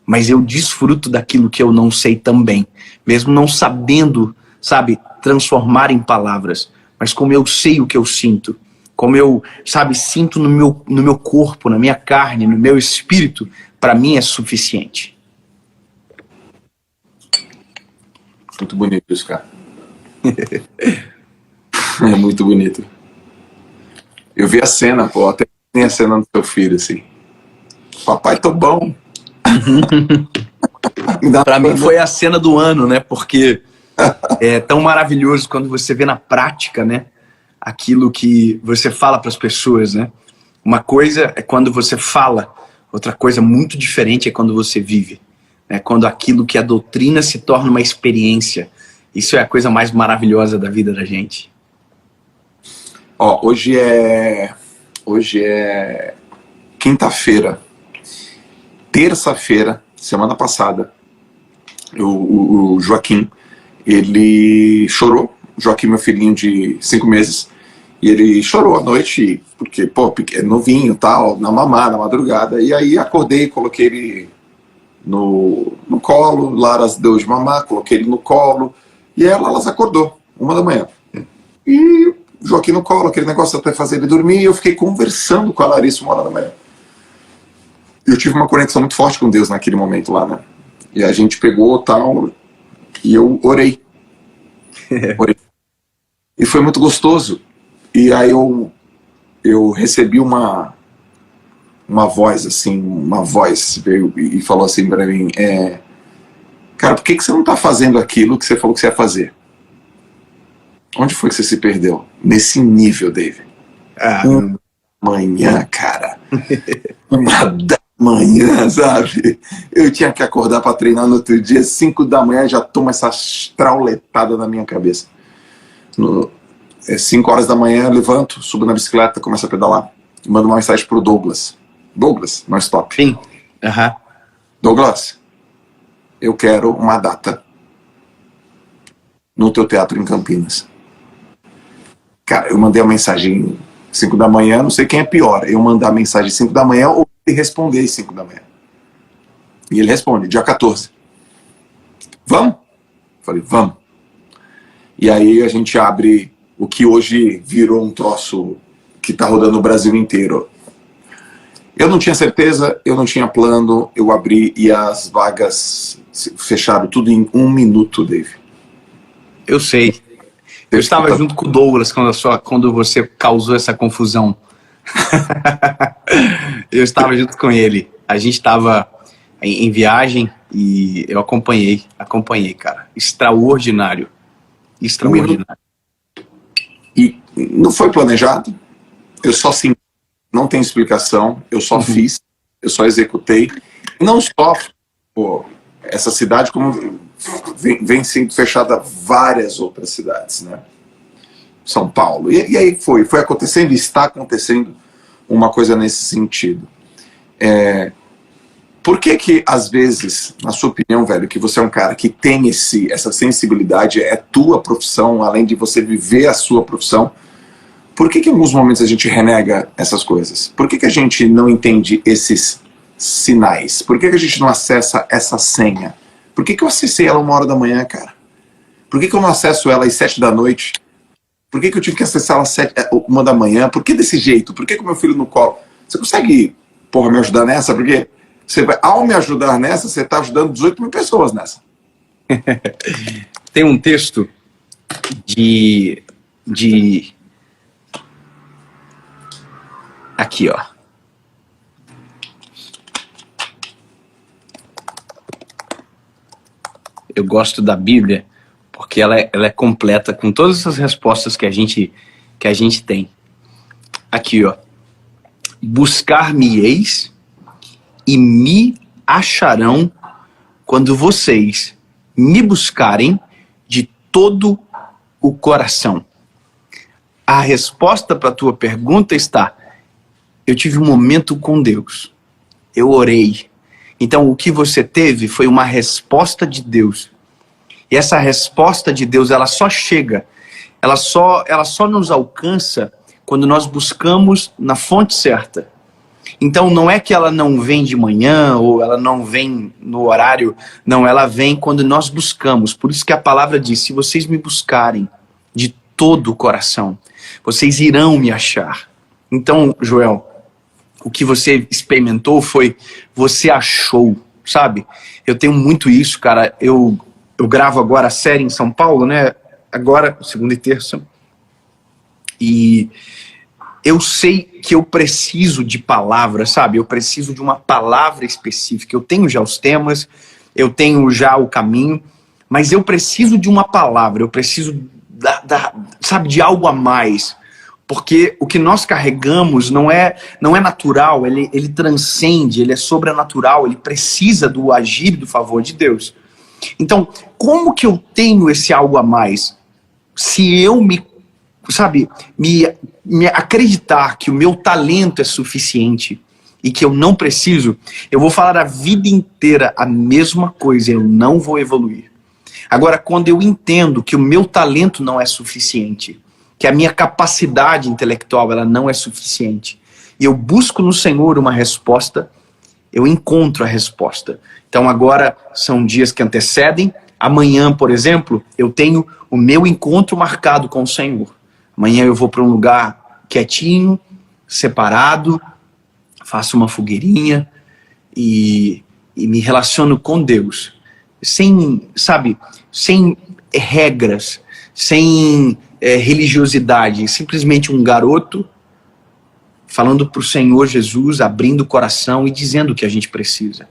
Mas eu desfruto daquilo que eu não sei também. Mesmo não sabendo, sabe, transformar em palavras. Mas como eu sei o que eu sinto, como eu, sabe, sinto no meu corpo, na minha carne, no meu espírito, para mim é suficiente. Muito bonito isso, cara. É muito bonito. Eu vi a cena, pô, até tem a cena do seu filho, assim. Papai, tô bom. Pra mim foi a cena do ano, né? Porque é tão maravilhoso quando você vê na prática, né? Aquilo que você fala para as pessoas, né? Uma coisa é quando você fala, outra coisa muito diferente é quando você vive. Quando aquilo que a doutrina se torna uma experiência. Isso é a coisa mais maravilhosa da vida da gente. Ó, hoje é quinta-feira. Terça-feira, semana passada, o Joaquim, ele chorou. Joaquim, meu filhinho de 5 meses, e ele chorou à noite, porque, pô, é novinho, tal, na mamá, na madrugada. E aí acordei, coloquei ele no colo, Laras deu de mamar, coloquei ele no colo, e elas acordou, 1 da manhã. E Joaquim no colo, aquele negócio até fazer ele dormir, e eu fiquei conversando com a Larissa 1 da manhã. Eu tive uma conexão muito forte com Deus naquele momento lá, né? E a gente pegou tal, e eu orei. E foi muito gostoso. E aí eu recebi uma voz, assim, uma voz veio e falou assim para mim, cara, por que você não tá fazendo aquilo que você falou que você ia fazer? Onde foi que você se perdeu? Nesse nível, David. Manhã, cara. 1h da manhã, sabe? Eu tinha que acordar para treinar no outro dia, 5 da manhã, já toma essa trauletada na minha cabeça. 5 horas da manhã, eu levanto, subo na bicicleta, começo a pedalar. Mando uma mensagem pro Douglas. Douglas, não stop. Sim. Douglas, eu quero uma data no teu teatro em Campinas. Cara, eu mandei a mensagem 5 da manhã, não sei quem é pior, eu mandar a mensagem 5 da manhã ou ele responder às 5 da manhã. E ele responde, dia 14. Vamos? Falei, vamos. E aí a gente abre o que hoje virou um troço que tá rodando o Brasil inteiro. Eu não tinha certeza, eu não tinha plano, eu abri e as vagas fecharam tudo em 1 minuto, Dave. Eu sei. Eu estava junto com o Douglas quando você causou essa confusão. Eu estava junto com ele. A gente estava em viagem e eu acompanhei, cara. Extraordinário. Extraordinário. E não foi planejado. Eu só senti, não tem explicação. Eu só fiz, eu só executei. Não só essa cidade, como vem sendo fechada várias outras cidades, né? São Paulo. E aí foi acontecendo, e está acontecendo uma coisa nesse sentido. Por que às vezes, na sua opinião, velho, que você é um cara que tem essa sensibilidade, é tua profissão, além de você viver a sua profissão, por que em alguns momentos a gente renega essas coisas? Por que a gente não entende esses sinais? Por que a gente não acessa essa senha? Por que eu acessei ela 1 hora da manhã, cara? Por que eu não acesso ela às 7 da noite? Por que eu tive que acessar ela às 1 da manhã? Por que desse jeito? Por que com meu filho no colo? Você consegue, me ajudar nessa? Porque ao me ajudar nessa, você está ajudando 18 mil pessoas nessa. Tem um texto de... Aqui, ó. Eu gosto da Bíblia porque ela é completa com todas essas respostas que a gente tem. Aqui, ó. Buscar-me-eis e me acharão quando vocês me buscarem de todo o coração. A resposta para a tua pergunta está: eu tive um momento com Deus. Eu orei. Então o que você teve foi uma resposta de Deus. E essa resposta de Deus, ela só chega, ela só nos alcança quando nós buscamos na fonte certa. Então não é que ela não vem de manhã ou ela não vem no horário, não, ela vem quando nós buscamos. Por isso que a palavra diz: se vocês me buscarem de todo o coração, vocês irão me achar. Então, Joel, o que você experimentou foi, você achou, sabe? Eu tenho muito isso, cara. Eu gravo agora a série em São Paulo, né? Agora, segunda e terça. E eu sei que eu preciso de palavras, sabe? Eu preciso de uma palavra específica. Eu tenho já os temas, eu tenho já o caminho, mas eu preciso de uma palavra, eu preciso, sabe, de algo a mais. Porque o que nós carregamos não é natural, ele transcende, ele é sobrenatural, ele precisa do agir e do favor de Deus. Então, como que eu tenho esse algo a mais? Se eu me acreditar que o meu talento é suficiente e que eu não preciso, eu vou falar a vida inteira a mesma coisa, eu não vou evoluir. Agora, quando eu entendo que o meu talento não é suficiente, que a minha capacidade intelectual ela não é suficiente, e eu busco no Senhor uma resposta, eu encontro a resposta. Então agora são dias que antecedem. Amanhã, por exemplo, eu tenho o meu encontro marcado com o Senhor. Amanhã eu vou para um lugar quietinho, separado, faço uma fogueirinha e me relaciono com Deus. Sem regras, sem religiosidade, simplesmente um garoto falando para o Senhor Jesus, abrindo o coração e dizendo o que a gente precisa,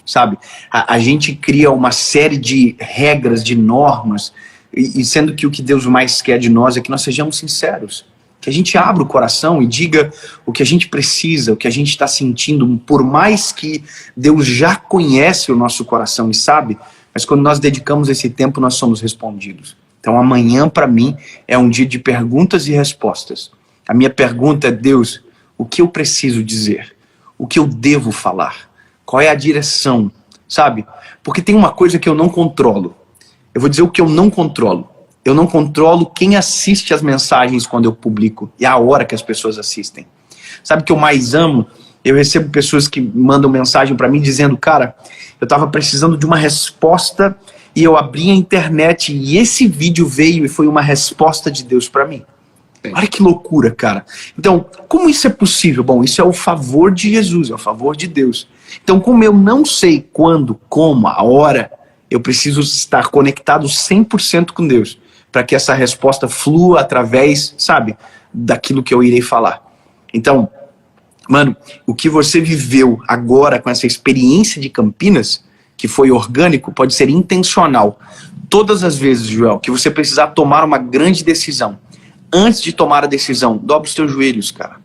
sabe? A gente cria uma série de regras, de normas, e sendo que o que Deus mais quer de nós é que nós sejamos sinceros, que a gente abra o coração e diga o que a gente precisa, o que a gente está sentindo, por mais que Deus já conhece o nosso coração e sabe, mas quando nós dedicamos esse tempo, nós somos respondidos. Então amanhã, para mim, é um dia de perguntas e respostas. A minha pergunta é: Deus, o que eu preciso dizer? O que eu devo falar? Qual é a direção? Sabe? Porque tem uma coisa que eu não controlo. Eu vou dizer o que eu não controlo. Eu não controlo quem assiste as mensagens quando eu publico e a hora que as pessoas assistem. Sabe o que eu mais amo? Eu recebo pessoas que mandam mensagem para mim dizendo: cara, eu estava precisando de uma resposta e eu abri a internet e esse vídeo veio e foi uma resposta de Deus para mim. Olha que loucura, cara. Então, como isso é possível? Bom, isso é o favor de Jesus, é o favor de Deus. Então, como eu não sei quando, como, a hora, eu preciso estar conectado 100% com Deus, para que essa resposta flua através, sabe, daquilo que eu irei falar. Então, mano, o que você viveu agora com essa experiência de Campinas, que foi orgânico, pode ser intencional. Todas as vezes, Joel, que você precisar tomar uma grande decisão, antes de tomar a decisão, dobra os teus joelhos, cara,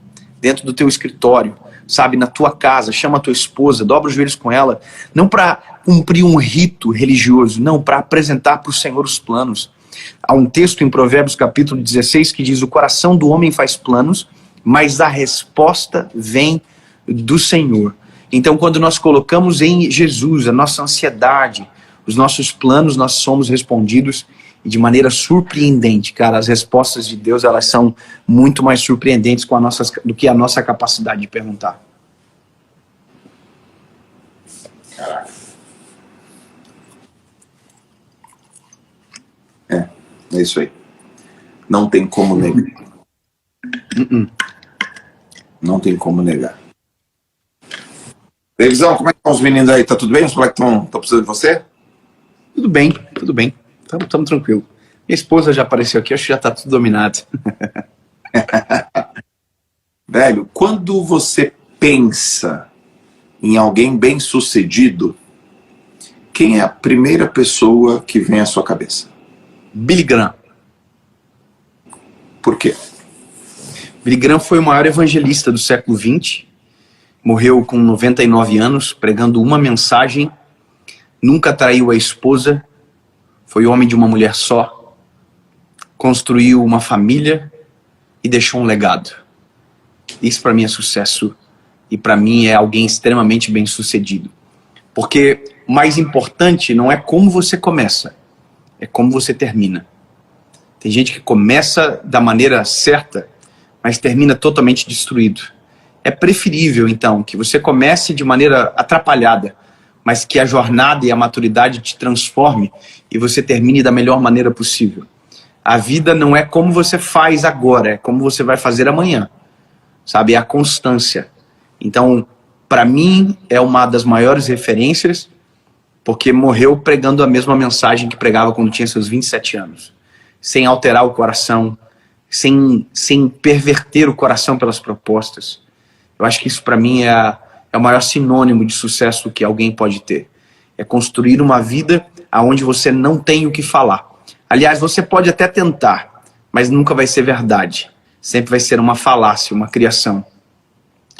dentro do teu escritório, sabe, na tua casa, chama a tua esposa, dobra os joelhos com ela, não para cumprir um rito religioso, não, para apresentar para o Senhor os planos. Há um texto em Provérbios capítulo 16 que diz: o coração do homem faz planos, mas a resposta vem do Senhor. Então, quando nós colocamos em Jesus a nossa ansiedade, os nossos planos, nós somos respondidos de maneira surpreendente, cara. As respostas de Deus, elas são muito mais surpreendentes do que a nossa capacidade de perguntar. Caraca. É isso aí. Não tem como negar. Não tem como negar. Televisão, como é que estão os meninos aí? Tá tudo bem? Os moleques estão precisando de você? Tudo bem, tudo bem. Estamos tranquilo. Minha esposa já apareceu aqui, acho que já está tudo dominado. Velho, quando você pensa em alguém bem-sucedido, quem é a primeira pessoa que vem à sua cabeça? Billy Graham. Por quê? Billy Graham foi o maior evangelista do século XX. Morreu com 99 anos, pregando uma mensagem. Nunca traiu a esposa. Foi homem de uma mulher só. Construiu uma família e deixou um legado. Isso para mim é sucesso. E para mim é alguém extremamente bem sucedido. Porque o mais importante não é como você começa, é como você termina. Tem gente que começa da maneira certa, mas termina totalmente destruído. É preferível, então, que você comece de maneira atrapalhada, mas que a jornada e a maturidade te transforme e você termine da melhor maneira possível. A vida não é como você faz agora, é como você vai fazer amanhã. Sabe? É a constância. Então, para mim, é uma das maiores referências, porque morreu pregando a mesma mensagem que pregava quando tinha seus 27 anos. Sem alterar o coração, sem perverter o coração pelas propostas. Eu acho que isso para mim é o maior sinônimo de sucesso que alguém pode ter. É construir uma vida onde você não tem o que falar. Aliás, você pode até tentar, mas nunca vai ser verdade. Sempre vai ser uma falácia, uma criação.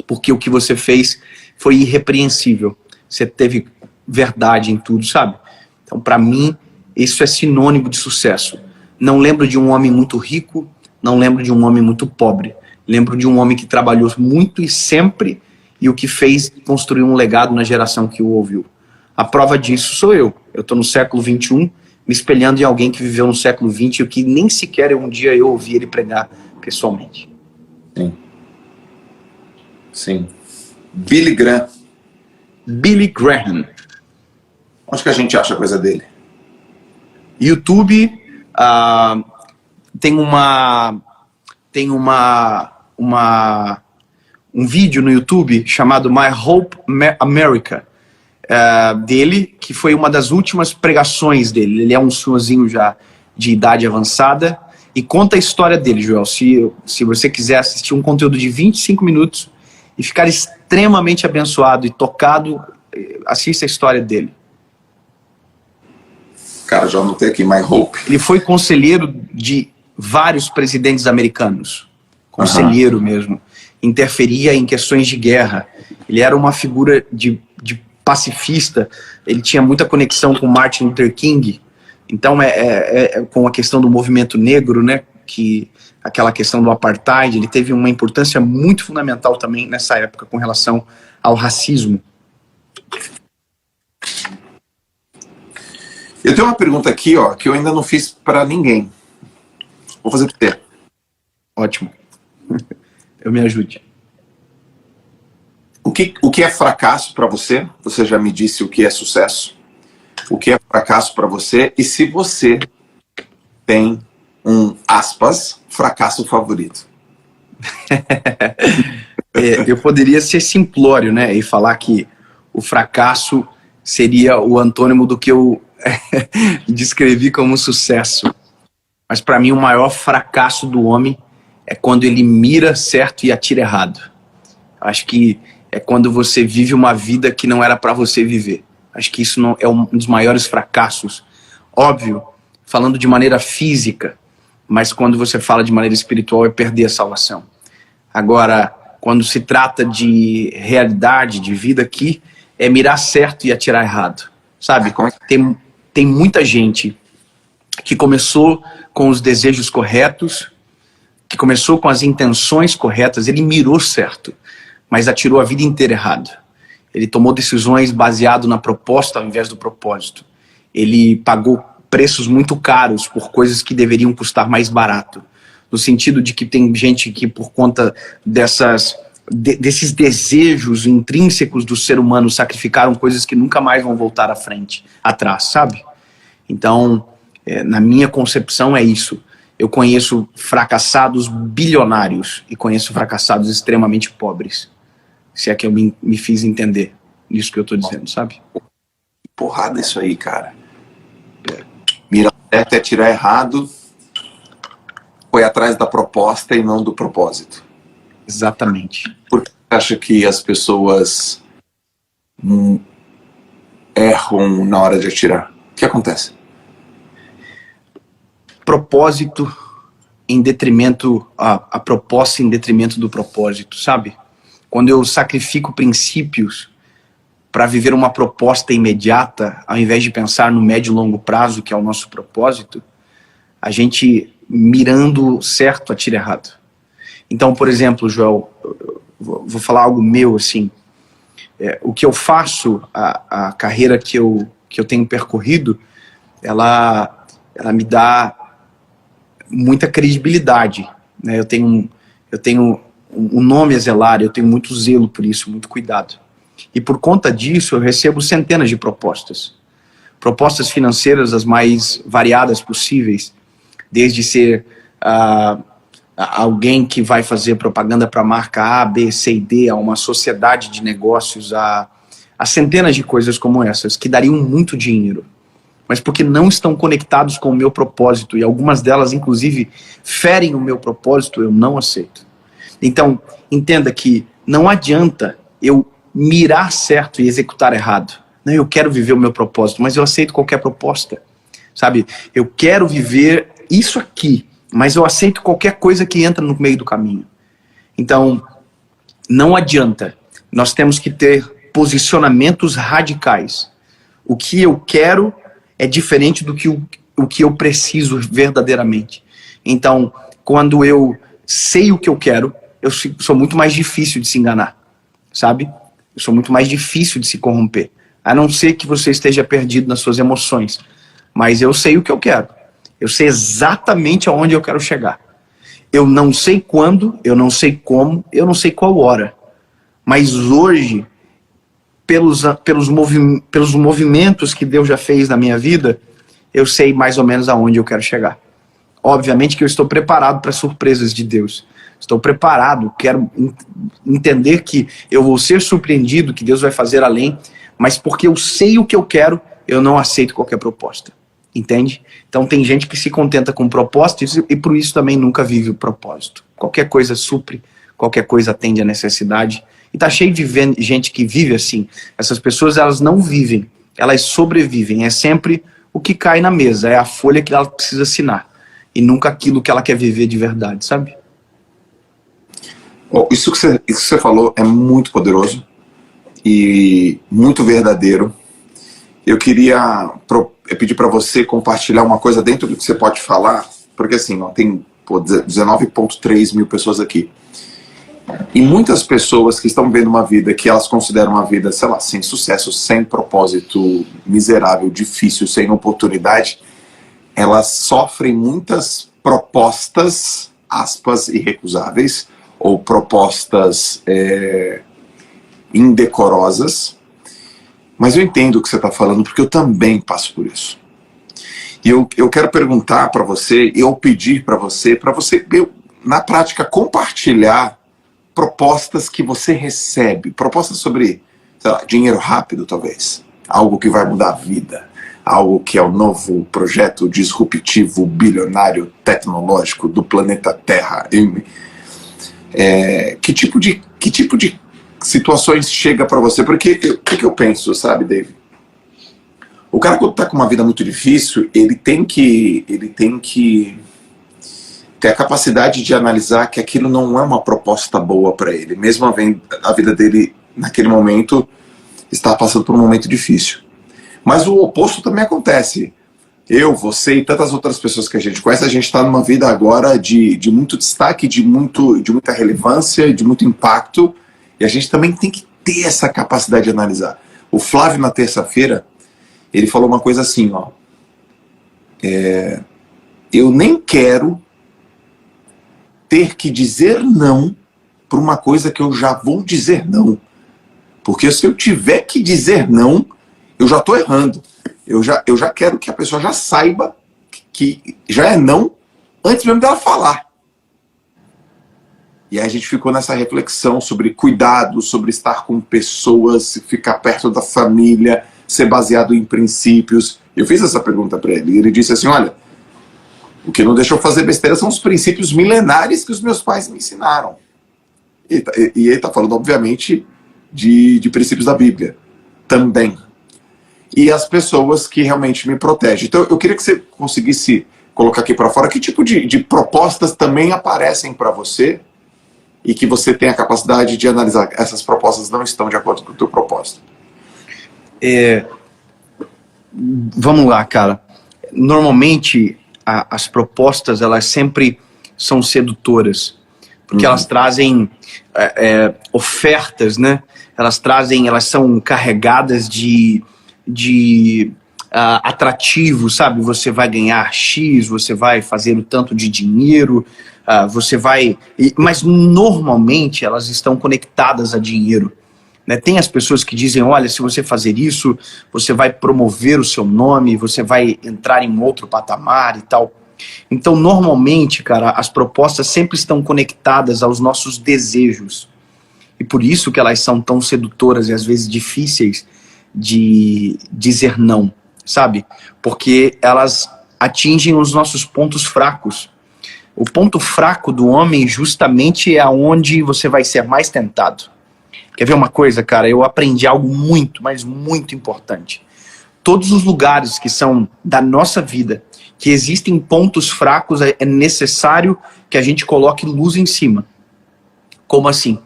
Porque o que você fez foi irrepreensível. Você teve verdade em tudo, sabe? Então, para mim, isso é sinônimo de sucesso. Não lembro de um homem muito rico, não lembro de um homem muito pobre. Lembro de um homem que trabalhou muito e sempre, e o que fez construir um legado na geração que o ouviu. A prova disso sou eu. Eu estou no século XXI, me espelhando em alguém que viveu no século XX e que nem sequer um dia eu ouvi ele pregar pessoalmente. Sim. Sim. Billy Graham. Billy Graham. Onde que a gente acha a coisa dele? YouTube, tem um vídeo no YouTube chamado My Hope America, dele, que foi uma das últimas pregações dele. Ele é um senhorzinho já de idade avançada, e conta a história dele, Joel. Se você quiser assistir um conteúdo de 25 minutos e ficar extremamente abençoado e tocado, assista a história dele. Cara, já anotei aqui, My Hope. Ele foi conselheiro de vários presidentes americanos. Conselheiro mesmo. Interferia em questões de guerra. Ele era uma figura de pacifista. Ele tinha muita conexão com Martin Luther King. Então, com a questão do movimento negro, né? Aquela questão do apartheid, ele teve uma importância muito fundamental também nessa época com relação ao racismo. Eu tenho uma pergunta aqui, ó, que eu ainda não fiz para ninguém. Vou fazer para você. Ótimo. Eu me ajude. O que é fracasso para você? Você já me disse o que é sucesso. O que é fracasso para você? E se você tem um, aspas, fracasso favorito? Eu poderia ser simplório, né? E falar que o fracasso seria o antônimo do que eu descrevi como sucesso. Mas para mim o maior fracasso do homem é quando ele mira certo e atira errado. Acho que é quando você vive uma vida que não era para você viver. Acho que isso não é um dos maiores fracassos. Óbvio, falando de maneira física, mas quando você fala de maneira espiritual é perder a salvação. Agora, quando se trata de realidade, de vida aqui, é mirar certo e atirar errado. Sabe? Tem muita gente que começou com os desejos corretos, que começou com as intenções corretas, ele mirou certo, mas atirou a vida inteira errado. Ele tomou decisões baseado na proposta ao invés do propósito. Ele pagou preços muito caros por coisas que deveriam custar mais barato. No sentido de que tem gente que, por conta desses desejos intrínsecos do ser humano, sacrificaram coisas que nunca mais vão voltar atrás, sabe? Então, na minha concepção é isso. Eu conheço fracassados bilionários e conheço fracassados extremamente pobres. Se é que eu me fiz entender nisso que eu tô dizendo, sabe? Porrada isso aí, cara. Mirar certo é tirar errado. Foi atrás da proposta e não do propósito. Exatamente. Por que você acha que as pessoas erram na hora de atirar? O que acontece? Propósito em detrimento, a proposta em detrimento do propósito, sabe? Quando eu sacrifico princípios para viver uma proposta imediata, ao invés de pensar no médio e longo prazo, que é o nosso propósito, a gente, mirando certo, atira errado. Então, por exemplo, Joel, vou falar algo meu, assim, o que eu faço, a carreira que eu tenho percorrido, ela me dá muita credibilidade, né? Eu tenho um nome a zelar, eu tenho muito zelo por isso, muito cuidado. E por conta disso, eu recebo centenas de propostas. Propostas financeiras as mais variadas possíveis, desde ser alguém que vai fazer propaganda para a marca A, B, C e D, a uma sociedade de negócios, a centenas de coisas como essas, que dariam muito dinheiro, mas porque não estão conectados com o meu propósito, e algumas delas, inclusive, ferem o meu propósito, eu não aceito. Então, entenda que não adianta eu mirar certo e executar errado. Não, eu quero viver o meu propósito, mas eu aceito qualquer proposta. Sabe? Eu quero viver isso aqui, mas eu aceito qualquer coisa que entra no meio do caminho. Então, não adianta. Nós temos que ter posicionamentos radicais. O que eu quero é diferente do que o que eu preciso verdadeiramente. Então, quando eu sei o que eu quero, eu sou muito mais difícil de se enganar, sabe? Eu sou muito mais difícil de se corromper. A não ser que você esteja perdido nas suas emoções. Mas eu sei o que eu quero. Eu sei exatamente aonde eu quero chegar. Eu não sei quando, eu não sei como, eu não sei qual hora. Mas hoje, pelos movimentos que Deus já fez na minha vida, eu sei mais ou menos aonde eu quero chegar. Obviamente que eu estou preparado para surpresas de Deus. Estou preparado, quero entender que eu vou ser surpreendido, que Deus vai fazer além, mas porque eu sei o que eu quero, eu não aceito qualquer proposta. Entende? Então tem gente que se contenta com propósitos e por isso também nunca vive o propósito. Qualquer coisa supre, qualquer coisa atende à necessidade. E tá cheio de gente que vive assim. Essas pessoas, elas não vivem, elas sobrevivem. É sempre o que cai na mesa, é a folha que ela precisa assinar. E nunca aquilo que ela quer viver de verdade, sabe? Bom, isso que você falou é muito poderoso e muito verdadeiro. Eu queria pedir para você compartilhar uma coisa dentro do que você pode falar, porque assim, ó, tem 19,3 mil pessoas aqui. E muitas pessoas que estão vivendo uma vida que elas consideram uma vida, sei lá, sem sucesso, sem propósito, miserável, difícil, sem oportunidade, elas sofrem muitas propostas, aspas, irrecusáveis, ou propostas indecorosas. Mas eu entendo o que você está falando, porque eu também passo por isso. E eu quero perguntar para você, eu pedir para você, na prática, compartilhar propostas que você recebe. Propostas sobre, sei lá, dinheiro rápido, talvez. Algo que vai mudar a vida. Algo que é o novo projeto disruptivo, bilionário, tecnológico do planeta Terra. Que tipo de situações chega para você? Porque o que eu penso, sabe, David? O cara, quando tá com uma vida muito difícil, ele tem que ter a capacidade de analisar que aquilo não é uma proposta boa para ele, mesmo a vida dele naquele momento está passando por um momento difícil. Mas o oposto também acontece. Eu, você e tantas outras pessoas que a gente conhece, a gente está numa vida agora de muito destaque, de muita relevância, de muito impacto, e a gente também tem que ter essa capacidade de analisar. O Flávio, na terça-feira, ele falou uma coisa assim, ó. Eu nem quero ter que dizer não para uma coisa que eu já vou dizer não. Porque se eu tiver que dizer não, eu já estou errando. Eu já quero que a pessoa já saiba que já é não antes mesmo dela falar. E aí a gente ficou nessa reflexão sobre cuidado, sobre estar com pessoas, ficar perto da família, ser baseado em princípios. Eu fiz essa pergunta para ele e ele disse assim, olha, o que não deixou fazer besteira são os princípios milenares que os meus pais me ensinaram. E ele está falando, obviamente, de princípios da Bíblia também. E as pessoas que realmente me protegem. Então eu queria que você conseguisse colocar aqui para fora que tipo de propostas também aparecem para você e que você tem a capacidade de analisar. Essas propostas não estão de acordo com o teu propósito. Vamos lá, cara. Normalmente as propostas, elas sempre são sedutoras, porque elas trazem ofertas, né? Elas são carregadas de atrativo, sabe? Você vai ganhar X, você vai fazer o tanto de dinheiro, mas normalmente elas estão conectadas a dinheiro. Né? Tem as pessoas que dizem, olha, se você fazer isso, você vai promover o seu nome, você vai entrar em outro patamar e tal. Então, normalmente, cara, as propostas sempre estão conectadas aos nossos desejos. E por isso que elas são tão sedutoras e às vezes difíceis de dizer não, sabe? Porque elas atingem os nossos pontos fracos. O ponto fraco do homem justamente é aonde você vai ser mais tentado. Quer ver uma coisa, cara? Eu aprendi algo muito, mas muito importante. Todos os lugares que são da nossa vida, que existem pontos fracos, é necessário que a gente coloque luz em cima. Como assim?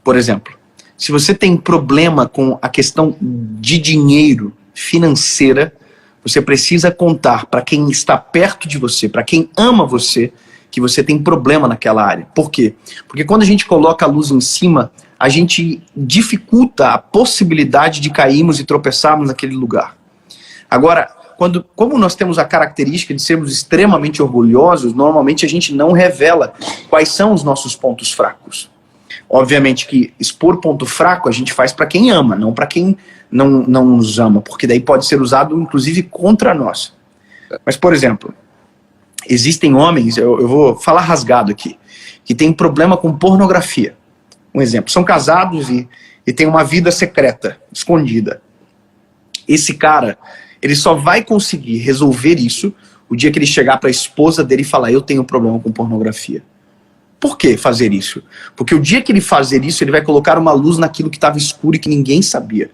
Por exemplo, se você tem problema com a questão de dinheiro, financeira, você precisa contar para quem está perto de você, para quem ama você, que você tem problema naquela área. Por quê? Porque quando a gente coloca a luz em cima, a gente dificulta a possibilidade de cairmos e tropeçarmos naquele lugar. Agora, como nós temos a característica de sermos extremamente orgulhosos, normalmente a gente não revela quais são os nossos pontos fracos. Obviamente que expor ponto fraco a gente faz para quem ama, não para quem não nos ama, porque daí pode ser usado inclusive contra nós. Mas, por exemplo, existem homens, eu vou falar rasgado aqui, que tem problema com pornografia. Um exemplo, são casados e têm uma vida secreta, escondida. Esse cara, Ele só vai conseguir resolver isso o dia que ele chegar para a esposa dele e falar: eu tenho problema com pornografia. Por que fazer isso? Porque o dia que ele fazer isso, ele vai colocar uma luz naquilo que estava escuro e que ninguém sabia.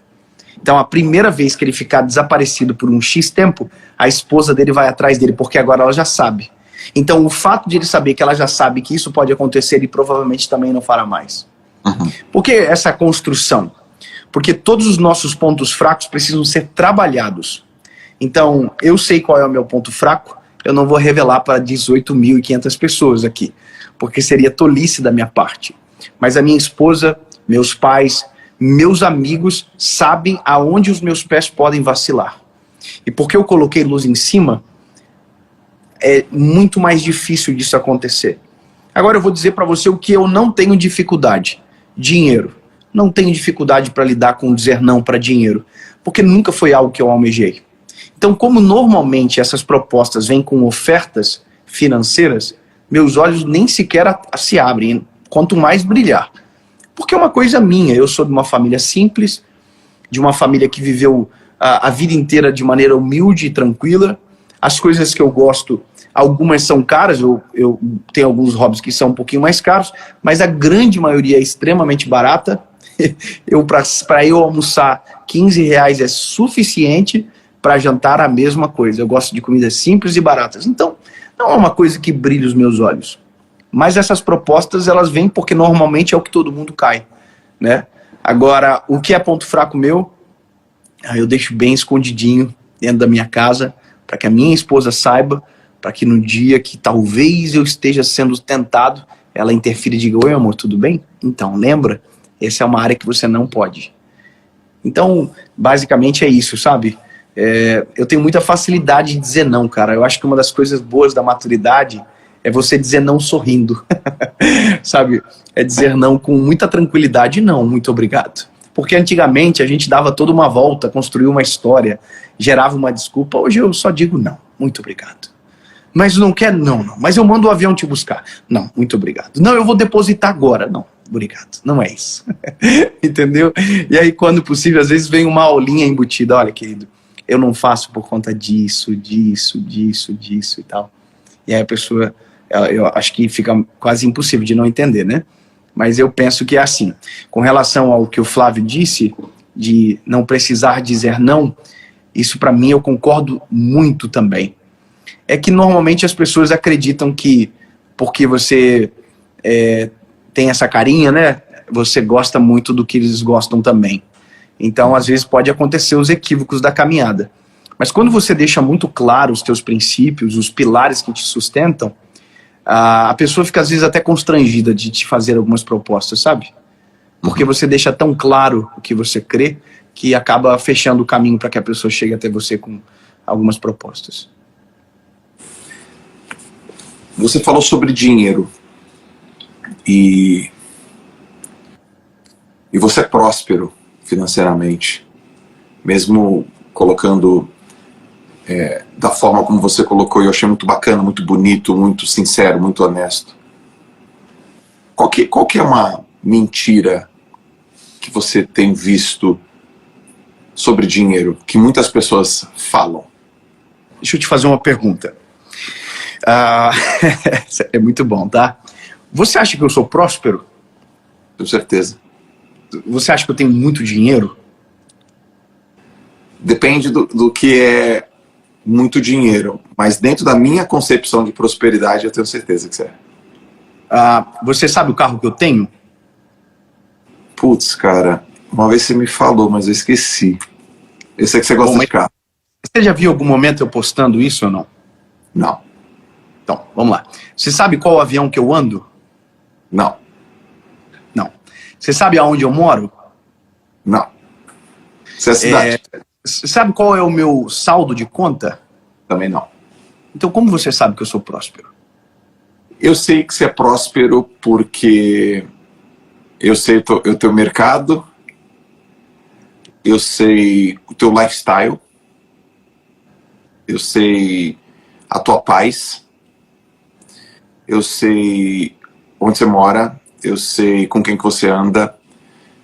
Então, a primeira vez que ele ficar desaparecido por um X tempo, a esposa dele vai atrás dele, porque agora ela já sabe. Então, o fato de ele saber que ela já sabe que isso pode acontecer, ele provavelmente também não fará mais. Por que essa construção? Porque todos os nossos pontos fracos precisam ser trabalhados. Então, eu sei qual é o meu ponto fraco, eu não vou revelar para 18.500 pessoas aqui, porque seria tolice da minha parte. Mas a minha esposa, meus pais, meus amigos sabem aonde os meus pés podem vacilar. E porque eu coloquei luz em cima, é muito mais difícil disso acontecer. Agora eu vou dizer para você o que eu não tenho dificuldade. Dinheiro. Não tenho dificuldade para lidar com dizer não para dinheiro, porque nunca foi algo que eu almejei. Então, como normalmente essas propostas vêm com ofertas financeiras, meus olhos nem sequer se abrem, quanto mais brilhar. Porque é uma coisa minha, eu sou de uma família simples, de uma família que viveu a vida inteira de maneira humilde e tranquila. As coisas que eu gosto, algumas são caras, eu tenho alguns hobbies que são um pouquinho mais caros, mas a grande maioria é extremamente barata. Para eu almoçar, R$ 15 é suficiente para jantar a mesma coisa. Eu gosto de comidas simples e baratas. Então, não é uma coisa que brilha os meus olhos. Mas essas propostas, elas vêm porque normalmente é o que todo mundo cai, né? Agora, o que é ponto fraco meu, eu deixo bem escondidinho dentro da minha casa, para que a minha esposa saiba, para que no dia que talvez eu esteja sendo tentado, ela interfira e diga: oi, amor, tudo bem? Então, lembra? Essa é uma área que você não pode. Então, basicamente é isso, sabe? Eu tenho muita facilidade de dizer não, cara. Eu acho que uma das coisas boas da maturidade é você dizer não sorrindo. Sabe? É dizer não com muita tranquilidade. Não, muito obrigado. Porque antigamente a gente dava toda uma volta, construía uma história, gerava uma desculpa. Hoje eu só digo não, muito obrigado. Mas não quer? Não. Mas eu mando o avião te buscar. Não, muito obrigado. Não, eu vou depositar agora. Não, obrigado. Não é isso. Entendeu? E aí, quando possível, às vezes vem uma aulinha embutida. Olha, querido, eu não faço por conta disso e tal. E aí a pessoa, eu acho que fica quase impossível de não entender, né? Mas eu penso que é assim. Com relação ao que o Flávio disse, de não precisar dizer não, isso para mim eu concordo muito também. É que normalmente as pessoas acreditam que porque você tem essa carinha, né? Você gosta muito do que eles gostam também. Então, às vezes, pode acontecer os equívocos da caminhada. Mas quando você deixa muito claro os teus princípios, os pilares que te sustentam, a pessoa fica, às vezes, até constrangida de te fazer algumas propostas, sabe? Porque você deixa tão claro o que você crê que acaba fechando o caminho para que a pessoa chegue até você com algumas propostas. Você falou sobre dinheiro. E você é próspero financeiramente, mesmo colocando da forma como você colocou. Eu achei muito bacana, muito bonito, muito sincero, muito honesto. Qual que é uma mentira que você tem visto sobre dinheiro, que muitas pessoas falam? Deixa eu te fazer uma pergunta. É muito bom, tá? Você acha que eu sou próspero? Com certeza. Você acha que eu tenho muito dinheiro? Depende do que é muito dinheiro, mas dentro da minha concepção de prosperidade eu tenho certeza que você é. Você sabe o carro que eu tenho? Putz, cara, uma vez você me falou, mas eu esqueci. Eu sei que você gosta de carro. Você já viu algum momento eu postando isso ou não? Não. Então, vamos lá. Você sabe qual avião que eu ando? Não. Não. Você sabe aonde eu moro? Não. Você é a cidade? Sabe qual é o meu saldo de conta? Também não. Então, como você sabe que eu sou próspero? Eu sei que você é próspero porque eu sei o teu mercado, eu sei o teu lifestyle, eu sei a tua paz, eu sei onde você mora, eu sei com quem que você anda,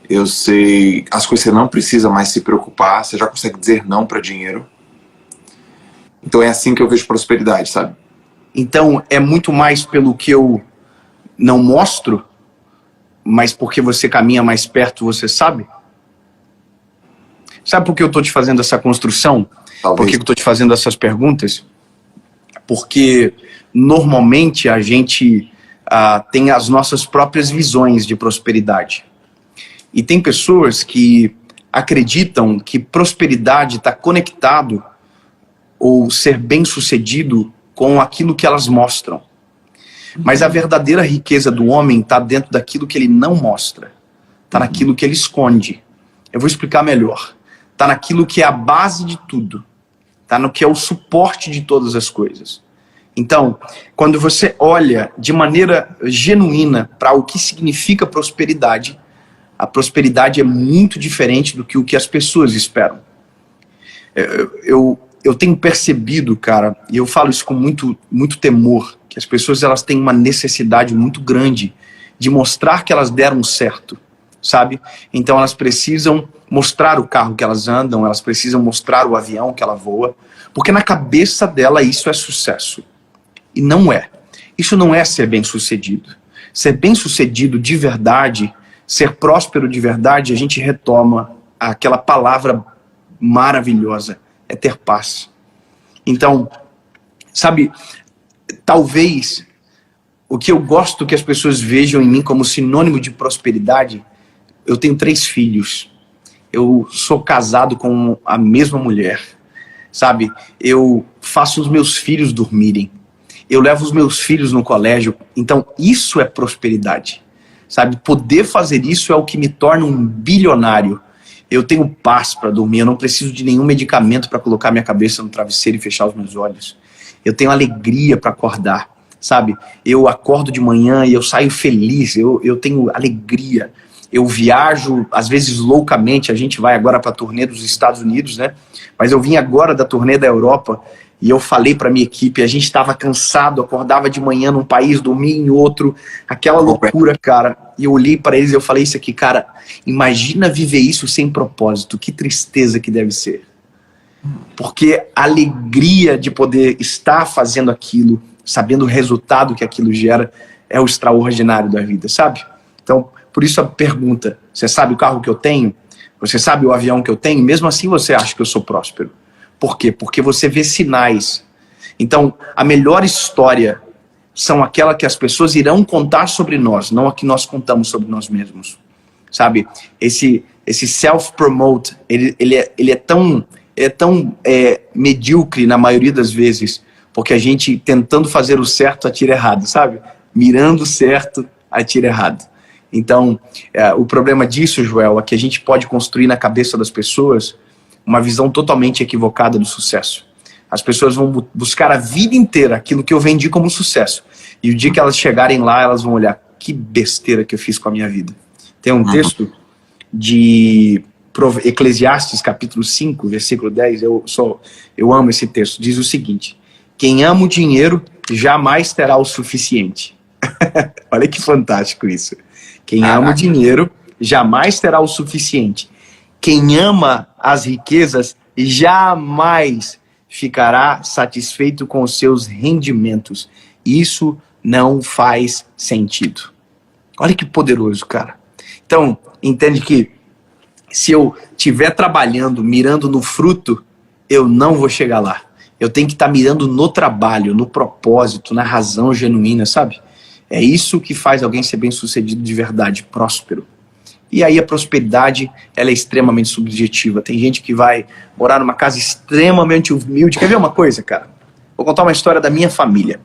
eu sei as coisas que você não precisa mais se preocupar, você já consegue dizer não para dinheiro. Então é assim que eu vejo prosperidade, sabe? Então é muito mais pelo que eu não mostro, mas porque você caminha mais perto, você sabe? Sabe por que eu estou te fazendo essa construção? Talvez. Por que eu estou te fazendo essas perguntas? Porque normalmente a gente tem as nossas próprias visões de prosperidade. E tem pessoas que acreditam que prosperidade está conectado ou ser bem-sucedido com aquilo que elas mostram. Mas a verdadeira riqueza do homem está dentro daquilo que ele não mostra. Está naquilo que ele esconde. Eu vou explicar melhor. Está naquilo que é a base de tudo. Está no que é o suporte de todas as coisas. Então, quando você olha de maneira genuína para o que significa prosperidade, a prosperidade é muito diferente do que o que as pessoas esperam. Eu tenho percebido, cara, e eu falo isso com muito temor, que as pessoas elas têm uma necessidade muito grande de mostrar que elas deram certo, sabe? Então elas precisam mostrar o carro que elas andam, elas precisam mostrar o avião que ela voa, porque na cabeça dela isso é sucesso. E não é. Isso não é ser bem-sucedido. Ser bem-sucedido de verdade, ser próspero de verdade, a gente retoma aquela palavra maravilhosa, é ter paz. Então, sabe, talvez o que eu gosto que as pessoas vejam em mim como sinônimo de prosperidade, eu tenho 3 filhos, eu sou casado com a mesma mulher, sabe, eu faço os meus filhos dormirem, eu levo os meus filhos no colégio, então isso é prosperidade, sabe, poder fazer isso é o que me torna um bilionário. Eu tenho paz para dormir, eu não preciso de nenhum medicamento para colocar minha cabeça no travesseiro e fechar os meus olhos. Eu tenho alegria para acordar, sabe? Eu acordo de manhã e eu saio feliz, eu tenho alegria. Eu viajo, às vezes loucamente, a gente vai agora para a turnê dos Estados Unidos, né? Mas eu vim agora da turnê da Europa e eu falei para minha equipe, a gente estava cansado, acordava de manhã num país, dormia em outro, aquela loucura, cara. E eu olhei para eles e eu falei isso aqui, cara, imagina viver isso sem propósito, que tristeza que deve ser. Porque a alegria de poder estar fazendo aquilo, sabendo o resultado que aquilo gera, é o extraordinário da vida, sabe? Então, por isso a pergunta, você sabe o carro que eu tenho? Você sabe o avião que eu tenho? Mesmo assim você acha que eu sou próspero. Por quê? Porque você vê sinais. Então, a melhor história são aquela que as pessoas irão contar sobre nós, não a que nós contamos sobre nós mesmos. Sabe? Esse self-promote, ele é tão medíocre na maioria das vezes, porque a gente tentando fazer o certo atira errado, sabe? Mirando o certo, atira errado. Então, o problema disso, Joel, é que a gente pode construir na cabeça das pessoas uma visão totalmente equivocada do sucesso. As pessoas vão buscar a vida inteira aquilo que eu vendi como sucesso. E o dia que elas chegarem lá, elas vão olhar, que besteira que eu fiz com a minha vida. Tem um texto de Eclesiastes, capítulo 5, versículo 10, eu amo esse texto, diz o seguinte: quem ama o dinheiro jamais terá o suficiente. Olha que fantástico isso. Quem ama o dinheiro jamais terá o suficiente. Quem ama as riquezas jamais ficará satisfeito com os seus rendimentos. Isso não faz sentido. Olha que poderoso, cara. Então, entende que se eu estiver trabalhando, mirando no fruto, eu não vou chegar lá. Eu tenho que estar mirando no trabalho, no propósito, na razão genuína, sabe? É isso que faz alguém ser bem-sucedido de verdade, próspero. E aí a prosperidade, ela é extremamente subjetiva. Tem gente que vai morar numa casa extremamente humilde. Quer ver uma coisa, cara? Vou contar uma história da minha família.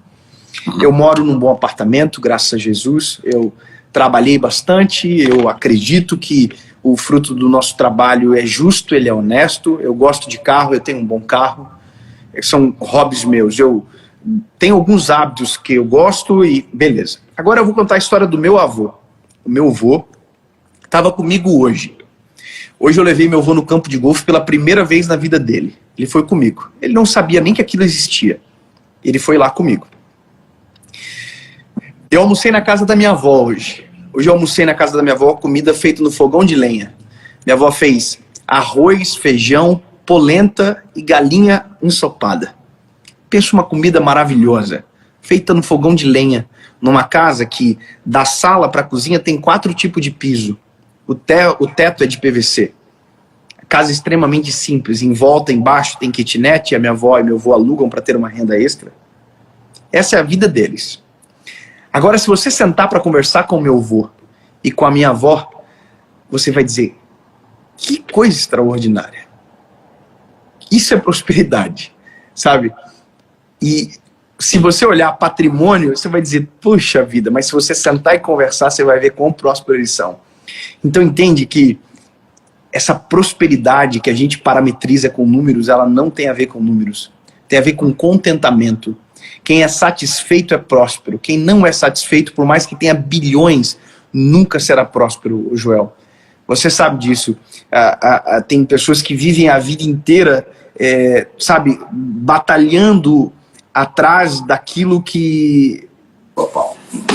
Eu moro num bom apartamento, graças a Jesus. Eu trabalhei bastante, eu acredito que o fruto do nosso trabalho é justo, ele é honesto. Eu gosto de carro, eu tenho um bom carro. São hobbies meus. Eu tenho alguns hábitos que eu gosto e beleza. Agora eu vou contar a história do meu avô. O meu avô estava comigo hoje. Hoje eu levei meu avô no campo de golfe pela primeira vez na vida dele. Ele foi comigo. Ele não sabia nem que aquilo existia. Ele foi lá comigo. Eu almocei na casa da minha avó hoje. Hoje eu almocei na casa da minha avó, comida feita no fogão de lenha. Minha avó fez arroz, feijão, polenta e galinha ensopada. Pensa uma comida maravilhosa, feita no fogão de lenha, numa casa que da sala para a cozinha tem 4 tipos de piso. O teto é de PVC. Casa extremamente simples. Em volta, embaixo, tem kitnet. A minha avó e meu avô alugam para ter uma renda extra. Essa é a vida deles. Agora, se você sentar para conversar com o meu avô e com a minha avó, você vai dizer, que coisa extraordinária. Isso é prosperidade, sabe? E se você olhar patrimônio, você vai dizer, puxa vida, mas se você sentar e conversar, você vai ver quão prósperos eles são. Então entende que essa prosperidade que a gente parametriza com números, ela não tem a ver com números. Tem a ver com contentamento. Quem é satisfeito é próspero. Quem não é satisfeito, por mais que tenha bilhões, nunca será próspero, Joel. Você sabe disso. Tem pessoas que vivem a vida inteira, sabe, batalhando atrás daquilo que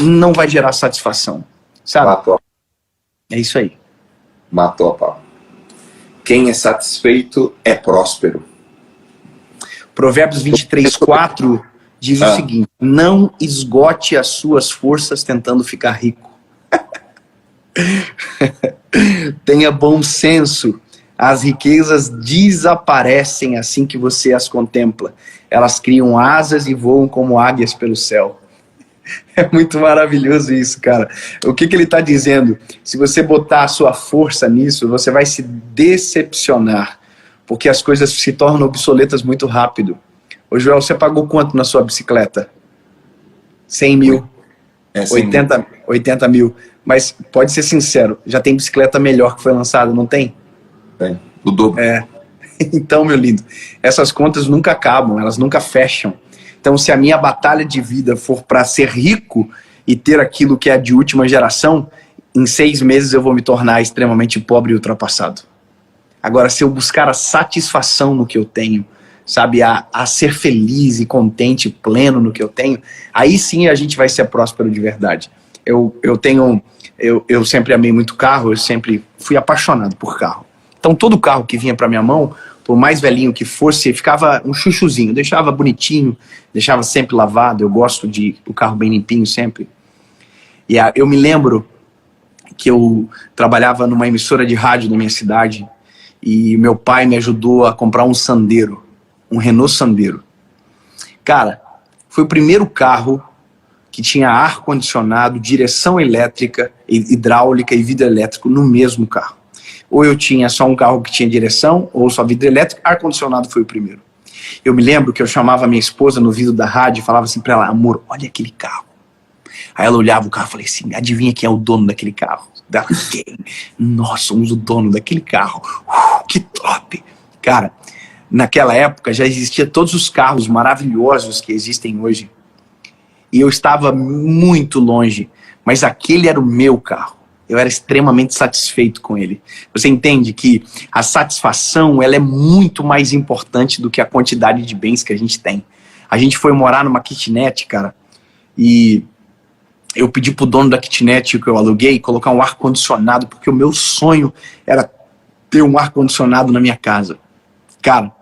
não vai gerar satisfação. Sabe? Matou. É isso aí. Matou a pau. Quem é satisfeito é próspero. Provérbios 23:4 diz o seguinte: não esgote as suas forças tentando ficar rico. Tenha bom senso. As riquezas desaparecem assim que você as contempla. Elas criam asas e voam como águias pelo céu. É muito maravilhoso isso, cara. O que ele está dizendo? Se você botar a sua força nisso, você vai se decepcionar, porque as coisas se tornam obsoletas muito rápido. Ô Joel, você pagou quanto na sua bicicleta? 100 mil. 80 mil. Mas pode ser sincero, já tem bicicleta melhor que foi lançada, não tem? Tem. O dobro. Então, meu lindo, essas contas nunca acabam, elas nunca fecham. Então, se a minha batalha de vida for para ser rico e ter aquilo que é de última geração, em 6 meses eu vou me tornar extremamente pobre e ultrapassado. Agora, se eu buscar a satisfação no que eu tenho, sabe, a ser feliz e contente, pleno no que eu tenho, aí sim a gente vai ser próspero de verdade. Eu sempre amei muito carro, eu sempre fui apaixonado por carro. Então, todo carro que vinha para minha mão, por mais velhinho que fosse, ficava um chuchuzinho, deixava bonitinho, deixava sempre lavado. Eu gosto de o carro bem limpinho sempre. E eu me lembro que eu trabalhava numa emissora de rádio da minha cidade e meu pai me ajudou a comprar um Sandero, um Renault Sandero. Cara, foi o primeiro carro que tinha ar-condicionado, direção elétrica, hidráulica e vidro elétrico no mesmo carro. Ou eu tinha só um carro que tinha direção, ou só vidro elétrico, ar-condicionado foi o primeiro. Eu me lembro que eu chamava a minha esposa no vidro da rádio e falava assim pra ela, amor, olha aquele carro. Aí ela olhava o carro e falei assim, adivinha quem é o dono daquele carro? Quem? Nós somos o dono daquele carro. Que top! Cara, naquela época já existia todos os carros maravilhosos que existem hoje. E eu estava muito longe, mas aquele era o meu carro. Eu era extremamente satisfeito com ele. Você entende que a satisfação ela é muito mais importante do que a quantidade de bens que a gente tem. A gente foi morar numa kitnet, cara, e eu pedi pro dono da kitnet que eu aluguei colocar um ar-condicionado, porque o meu sonho era ter um ar-condicionado na minha casa. Cara,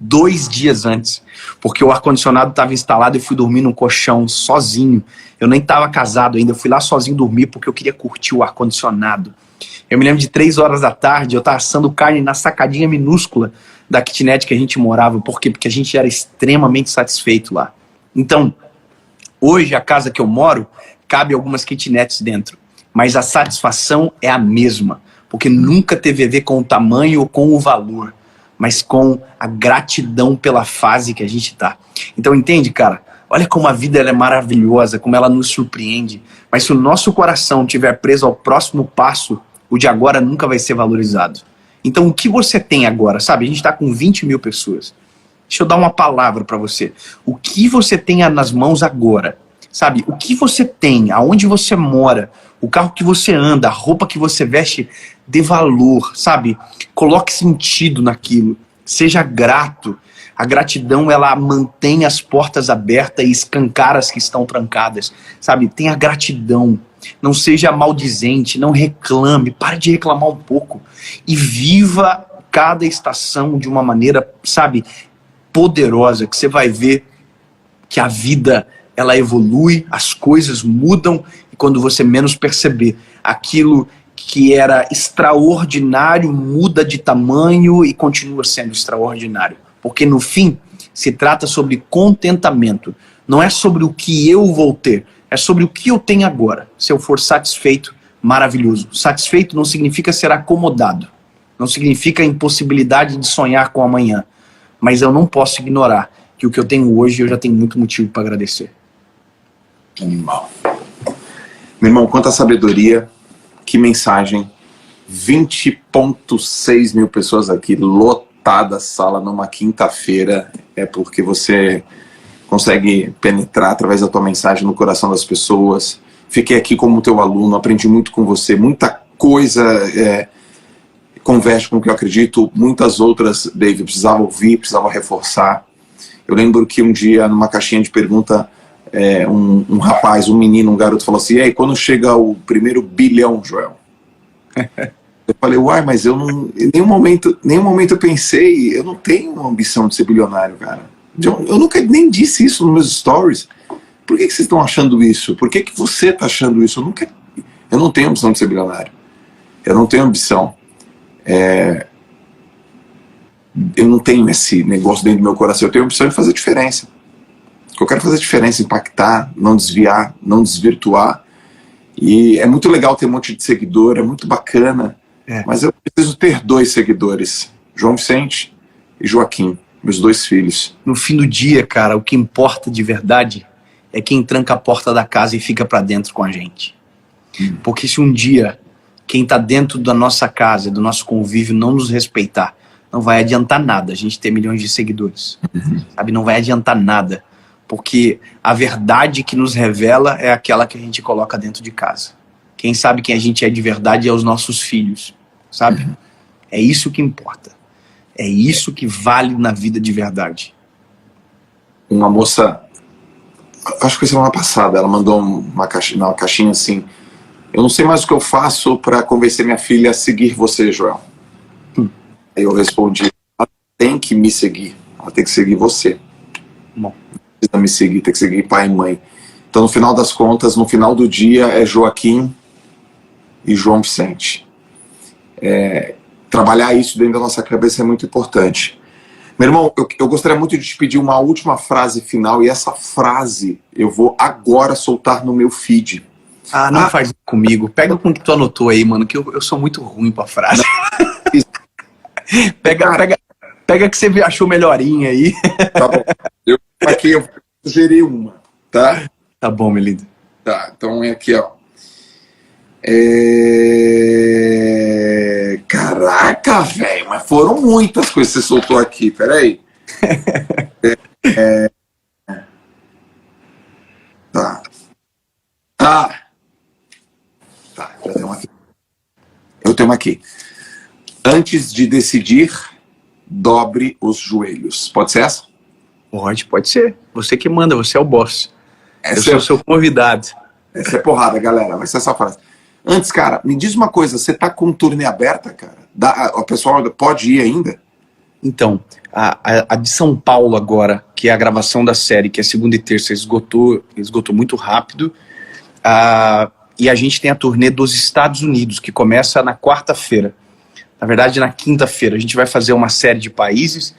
2 dias antes, porque o ar-condicionado estava instalado e eu fui dormir num colchão sozinho. Eu nem estava casado ainda, eu fui lá sozinho dormir porque eu queria curtir o ar-condicionado. Eu me lembro de 3 horas da tarde, eu estava assando carne na sacadinha minúscula da kitnet que a gente morava. Por quê? Porque a gente era extremamente satisfeito lá. Então, hoje a casa que eu moro, cabe algumas kitnets dentro, mas a satisfação é a mesma, porque nunca teve a ver com o tamanho ou com o valor, mas com a gratidão pela fase que a gente tá. Então entende, cara? Olha como a vida ela é maravilhosa, como ela nos surpreende. Mas se o nosso coração estiver preso ao próximo passo, o de agora nunca vai ser valorizado. Então o que você tem agora, sabe? A gente tá com 20 mil pessoas. Deixa eu dar uma palavra para você. O que você tem nas mãos agora? Sabe? O que você tem? Aonde você mora? O carro que você anda? A roupa que você veste? Dê valor, sabe? Coloque sentido naquilo. Seja grato. A gratidão, ela mantém as portas abertas e escancara as que estão trancadas. Sabe? Tenha gratidão. Não seja maldizente. Não reclame. Pare de reclamar um pouco. E viva cada estação de uma maneira, sabe, poderosa, que você vai ver que a vida, ela evolui, as coisas mudam, e quando você menos perceber, aquilo que era extraordinário muda de tamanho e continua sendo extraordinário. Porque no fim, se trata sobre contentamento. Não é sobre o que eu vou ter, é sobre o que eu tenho agora. Se eu for satisfeito, maravilhoso. Satisfeito não significa ser acomodado. Não significa impossibilidade de sonhar com amanhã. Mas eu não posso ignorar que o que eu tenho hoje, eu já tenho muito motivo para agradecer. Animal. Meu irmão, quanta sabedoria, que mensagem. 20,6 mil pessoas aqui, lotada a sala numa quinta-feira. É porque você consegue penetrar através da tua mensagem no coração das pessoas. Fiquei aqui como teu aluno, aprendi muito com você, muita coisa converge com o que eu acredito, muitas outras, David, precisava ouvir, precisava reforçar. Eu lembro que um dia, numa caixinha de pergunta, um rapaz, um menino, um garoto falou assim: e aí, quando chega o primeiro bilhão, Joel? Eu falei, uai, mas eu não, em nenhum momento eu pensei, eu não tenho ambição de ser bilionário, cara. Eu nunca nem disse isso nos meus stories. Por que vocês estão achando isso? Por que você está achando isso? Eu não tenho ambição de ser bilionário. Eu não tenho ambição. Eu não tenho esse negócio dentro do meu coração. Eu tenho ambição de fazer diferença. Eu quero fazer diferença, impactar, não desviar, não desvirtuar. E é muito legal ter um monte de seguidor, é muito bacana. Mas eu preciso ter 2 seguidores, João Vicente e Joaquim, meus 2 filhos. No fim do dia, cara, o que importa de verdade é quem tranca a porta da casa e fica pra dentro com a gente. Porque se um dia quem tá dentro da nossa casa, do nosso convívio, não nos respeitar, não vai adiantar nada a gente ter milhões de seguidores. Sabe? Não vai adiantar nada. Porque a verdade que nos revela é aquela que a gente coloca dentro de casa. Quem sabe quem a gente é de verdade é os nossos filhos, sabe? É isso que importa. É isso que vale na vida de verdade. Uma moça, acho que foi semana passada, ela mandou uma caixinha assim: eu não sei mais o que eu faço para convencer minha filha a seguir você, Joel. Aí eu respondi: ela tem que me seguir, ela tem que seguir você. Bom. Não precisa me seguir, tem que seguir pai e mãe. Então, no final das contas, no final do dia, é Joaquim e João Vicente. Trabalhar isso dentro da nossa cabeça é muito importante. Meu irmão, eu gostaria muito de te pedir uma última frase final, e essa frase eu vou agora soltar no meu feed. Não faz isso comigo. Pega com o que tu anotou aí, mano, que eu sou muito ruim pra frase. Pega que você achou melhorinha aí. Tá bom. Aqui eu sugeri uma, tá? Tá bom, meu lindo. Tá, então é aqui, ó. Caraca, velho, mas foram muitas coisas que você soltou aqui, peraí. Tá, eu tenho uma aqui. Antes de decidir, dobre os joelhos. Pode ser essa? Pode ser. Você que manda, você é o boss. Eu sou o seu convidado. Essa é porrada, galera. Vai ser essa frase. Antes, cara, me diz uma coisa. Você tá com turnê aberta, cara? O pessoal pode ir ainda? Então, a de São Paulo agora, que é a gravação da série, que é segunda e terça, esgotou muito rápido. E a gente tem a turnê dos Estados Unidos, que começa na quarta-feira. Na verdade, na quinta-feira. A gente vai fazer uma série de países.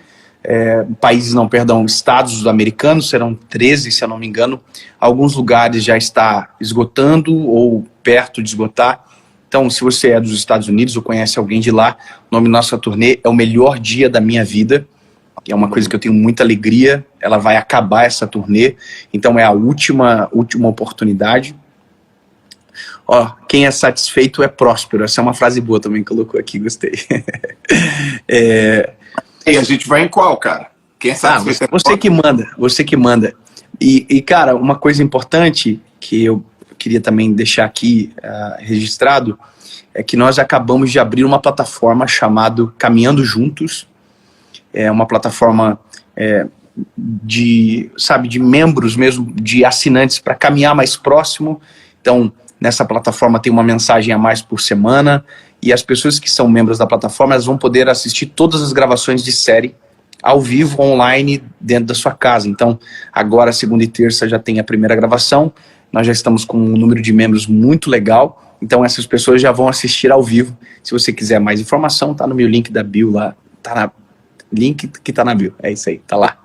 Estados americanos, serão 13, se eu não me engano. Alguns lugares já está esgotando ou perto de esgotar. Então, se você é dos Estados Unidos ou conhece alguém de lá, o nome da nossa turnê é O Melhor Dia da Minha Vida. É uma coisa que eu tenho muita alegria. Ela vai acabar essa turnê, então é a última oportunidade. Quem é satisfeito é próspero. Essa é uma frase boa também que colocou aqui, gostei. E a gente vai em qual, cara? Quem é satisfeito? Você que manda. E, cara, uma coisa importante que eu queria também deixar aqui registrado é que nós acabamos de abrir uma plataforma chamada Caminhando Juntos. É uma plataforma de membros mesmo, de assinantes para caminhar mais próximo. Então, nessa plataforma tem uma mensagem a mais por semana, e as pessoas que são membros da plataforma, elas vão poder assistir todas as gravações de série ao vivo, online, dentro da sua casa. Então, agora, segunda e terça, já tem a primeira gravação. Nós já estamos com um número de membros muito legal. Então, essas pessoas já vão assistir ao vivo. Se você quiser mais informação, tá no meu link da bio lá. Tá na link que tá na bio. É isso aí, tá lá.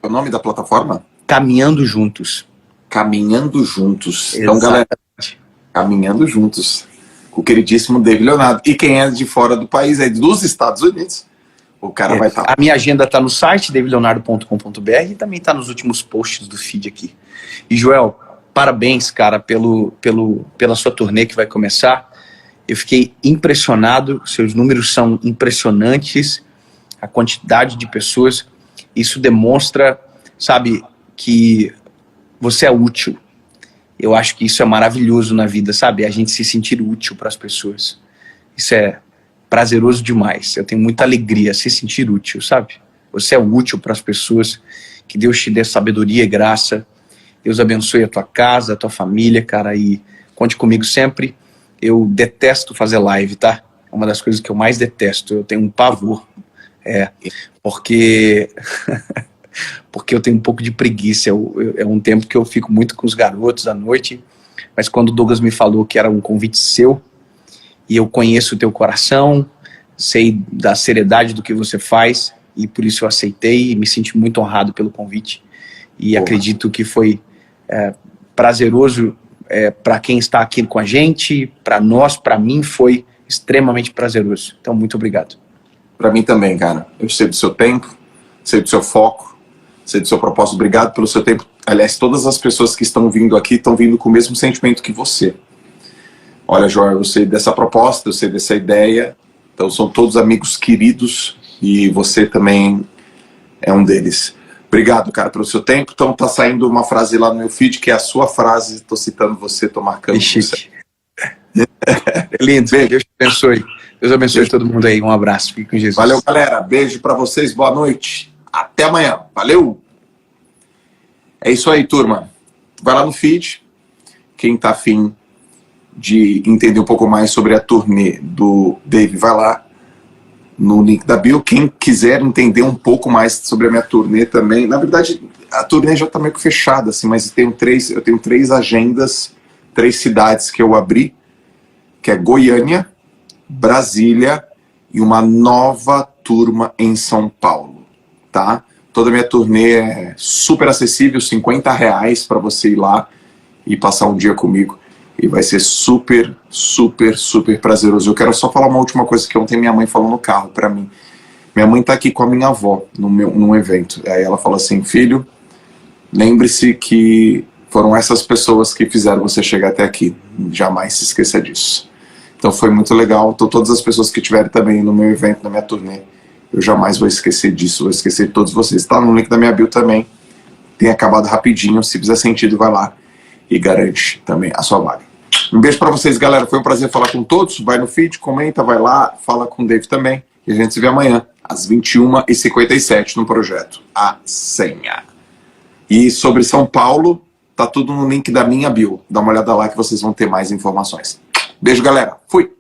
O nome da plataforma? Caminhando Juntos. Caminhando Juntos. Exatamente. Então, galera, Caminhando Juntos. Com o queridíssimo David Leonardo. E quem é de fora do país, é dos Estados Unidos, o cara vai estar. A minha agenda está no site, davidleonardo.com.br, e também está nos últimos posts do feed aqui. E, Joel, parabéns, cara, pela sua turnê que vai começar. Eu fiquei impressionado, seus números são impressionantes, a quantidade de pessoas. Isso demonstra, sabe, que você é útil. Eu acho que isso é maravilhoso na vida, sabe? A gente se sentir útil para as pessoas. Isso é prazeroso demais. Eu tenho muita alegria, se sentir útil, sabe? Você é útil para as pessoas. Que Deus te dê sabedoria e graça. Deus abençoe a tua casa, a tua família, cara. E conte comigo sempre. Eu detesto fazer live, tá? É uma das coisas que eu mais detesto. Eu tenho um pavor. Porque eu tenho um pouco de preguiça. É um tempo que eu fico muito com os garotos à noite. Mas quando o Douglas me falou que era um convite seu, e eu conheço o teu coração, sei da seriedade do que você faz, e por isso eu aceitei e me senti muito honrado pelo convite. E acredito que foi prazeroso para quem está aqui com a gente, para nós, para mim foi extremamente prazeroso. Então, muito obrigado. Para mim também, cara. Eu sei do seu tempo, sei do seu foco, sei do seu propósito. Obrigado pelo seu tempo. Aliás, todas as pessoas que estão vindo aqui estão vindo com o mesmo sentimento que você. Olha, Joel, eu sei dessa proposta, eu sei dessa ideia. Então, são todos amigos queridos e você também é um deles. Obrigado, cara, pelo seu tempo. Então, tá saindo uma frase lá no meu feed, que é a sua frase. Estou citando você, estou marcando você. Lindo. Beijo. Deus te abençoe. Deus abençoe todo mundo aí. Um abraço. Fique com Jesus. Valeu, galera. Beijo para vocês. Boa noite. Até amanhã. Valeu. É isso aí, turma. Vai lá no feed. Quem tá afim de entender um pouco mais sobre a turnê do Dave, vai lá no link da bio. Quem quiser entender um pouco mais sobre a minha turnê também, na verdade, a turnê já tá meio que fechada, assim, mas eu tenho 3 agendas, 3 cidades que eu abri, que é Goiânia, Brasília e uma nova turma em São Paulo, tá? Toda a minha turnê é super acessível, R$50 para você ir lá e passar um dia comigo. E vai ser super, super, super prazeroso. Eu quero só falar uma última coisa que ontem minha mãe falou no carro para mim. Minha mãe tá aqui com a minha avó num evento. Aí ela falou assim: filho, lembre-se que foram essas pessoas que fizeram você chegar até aqui. Jamais se esqueça disso. Então foi muito legal. Então, todas as pessoas que estiverem também no meu evento, na minha turnê, eu jamais vou esquecer disso. Vou esquecer de todos vocês. Tá no link da minha bio também. Tem acabado rapidinho. Se fizer sentido, vai lá e garante também a sua vaga. Um beijo pra vocês, galera. Foi um prazer falar com todos. Vai no feed, comenta, vai lá, fala com o Dave também. E a gente se vê amanhã, às 21h57, no projeto A Senha. E sobre São Paulo, tá tudo no link da minha bio. Dá uma olhada lá que vocês vão ter mais informações. Beijo, galera. Fui!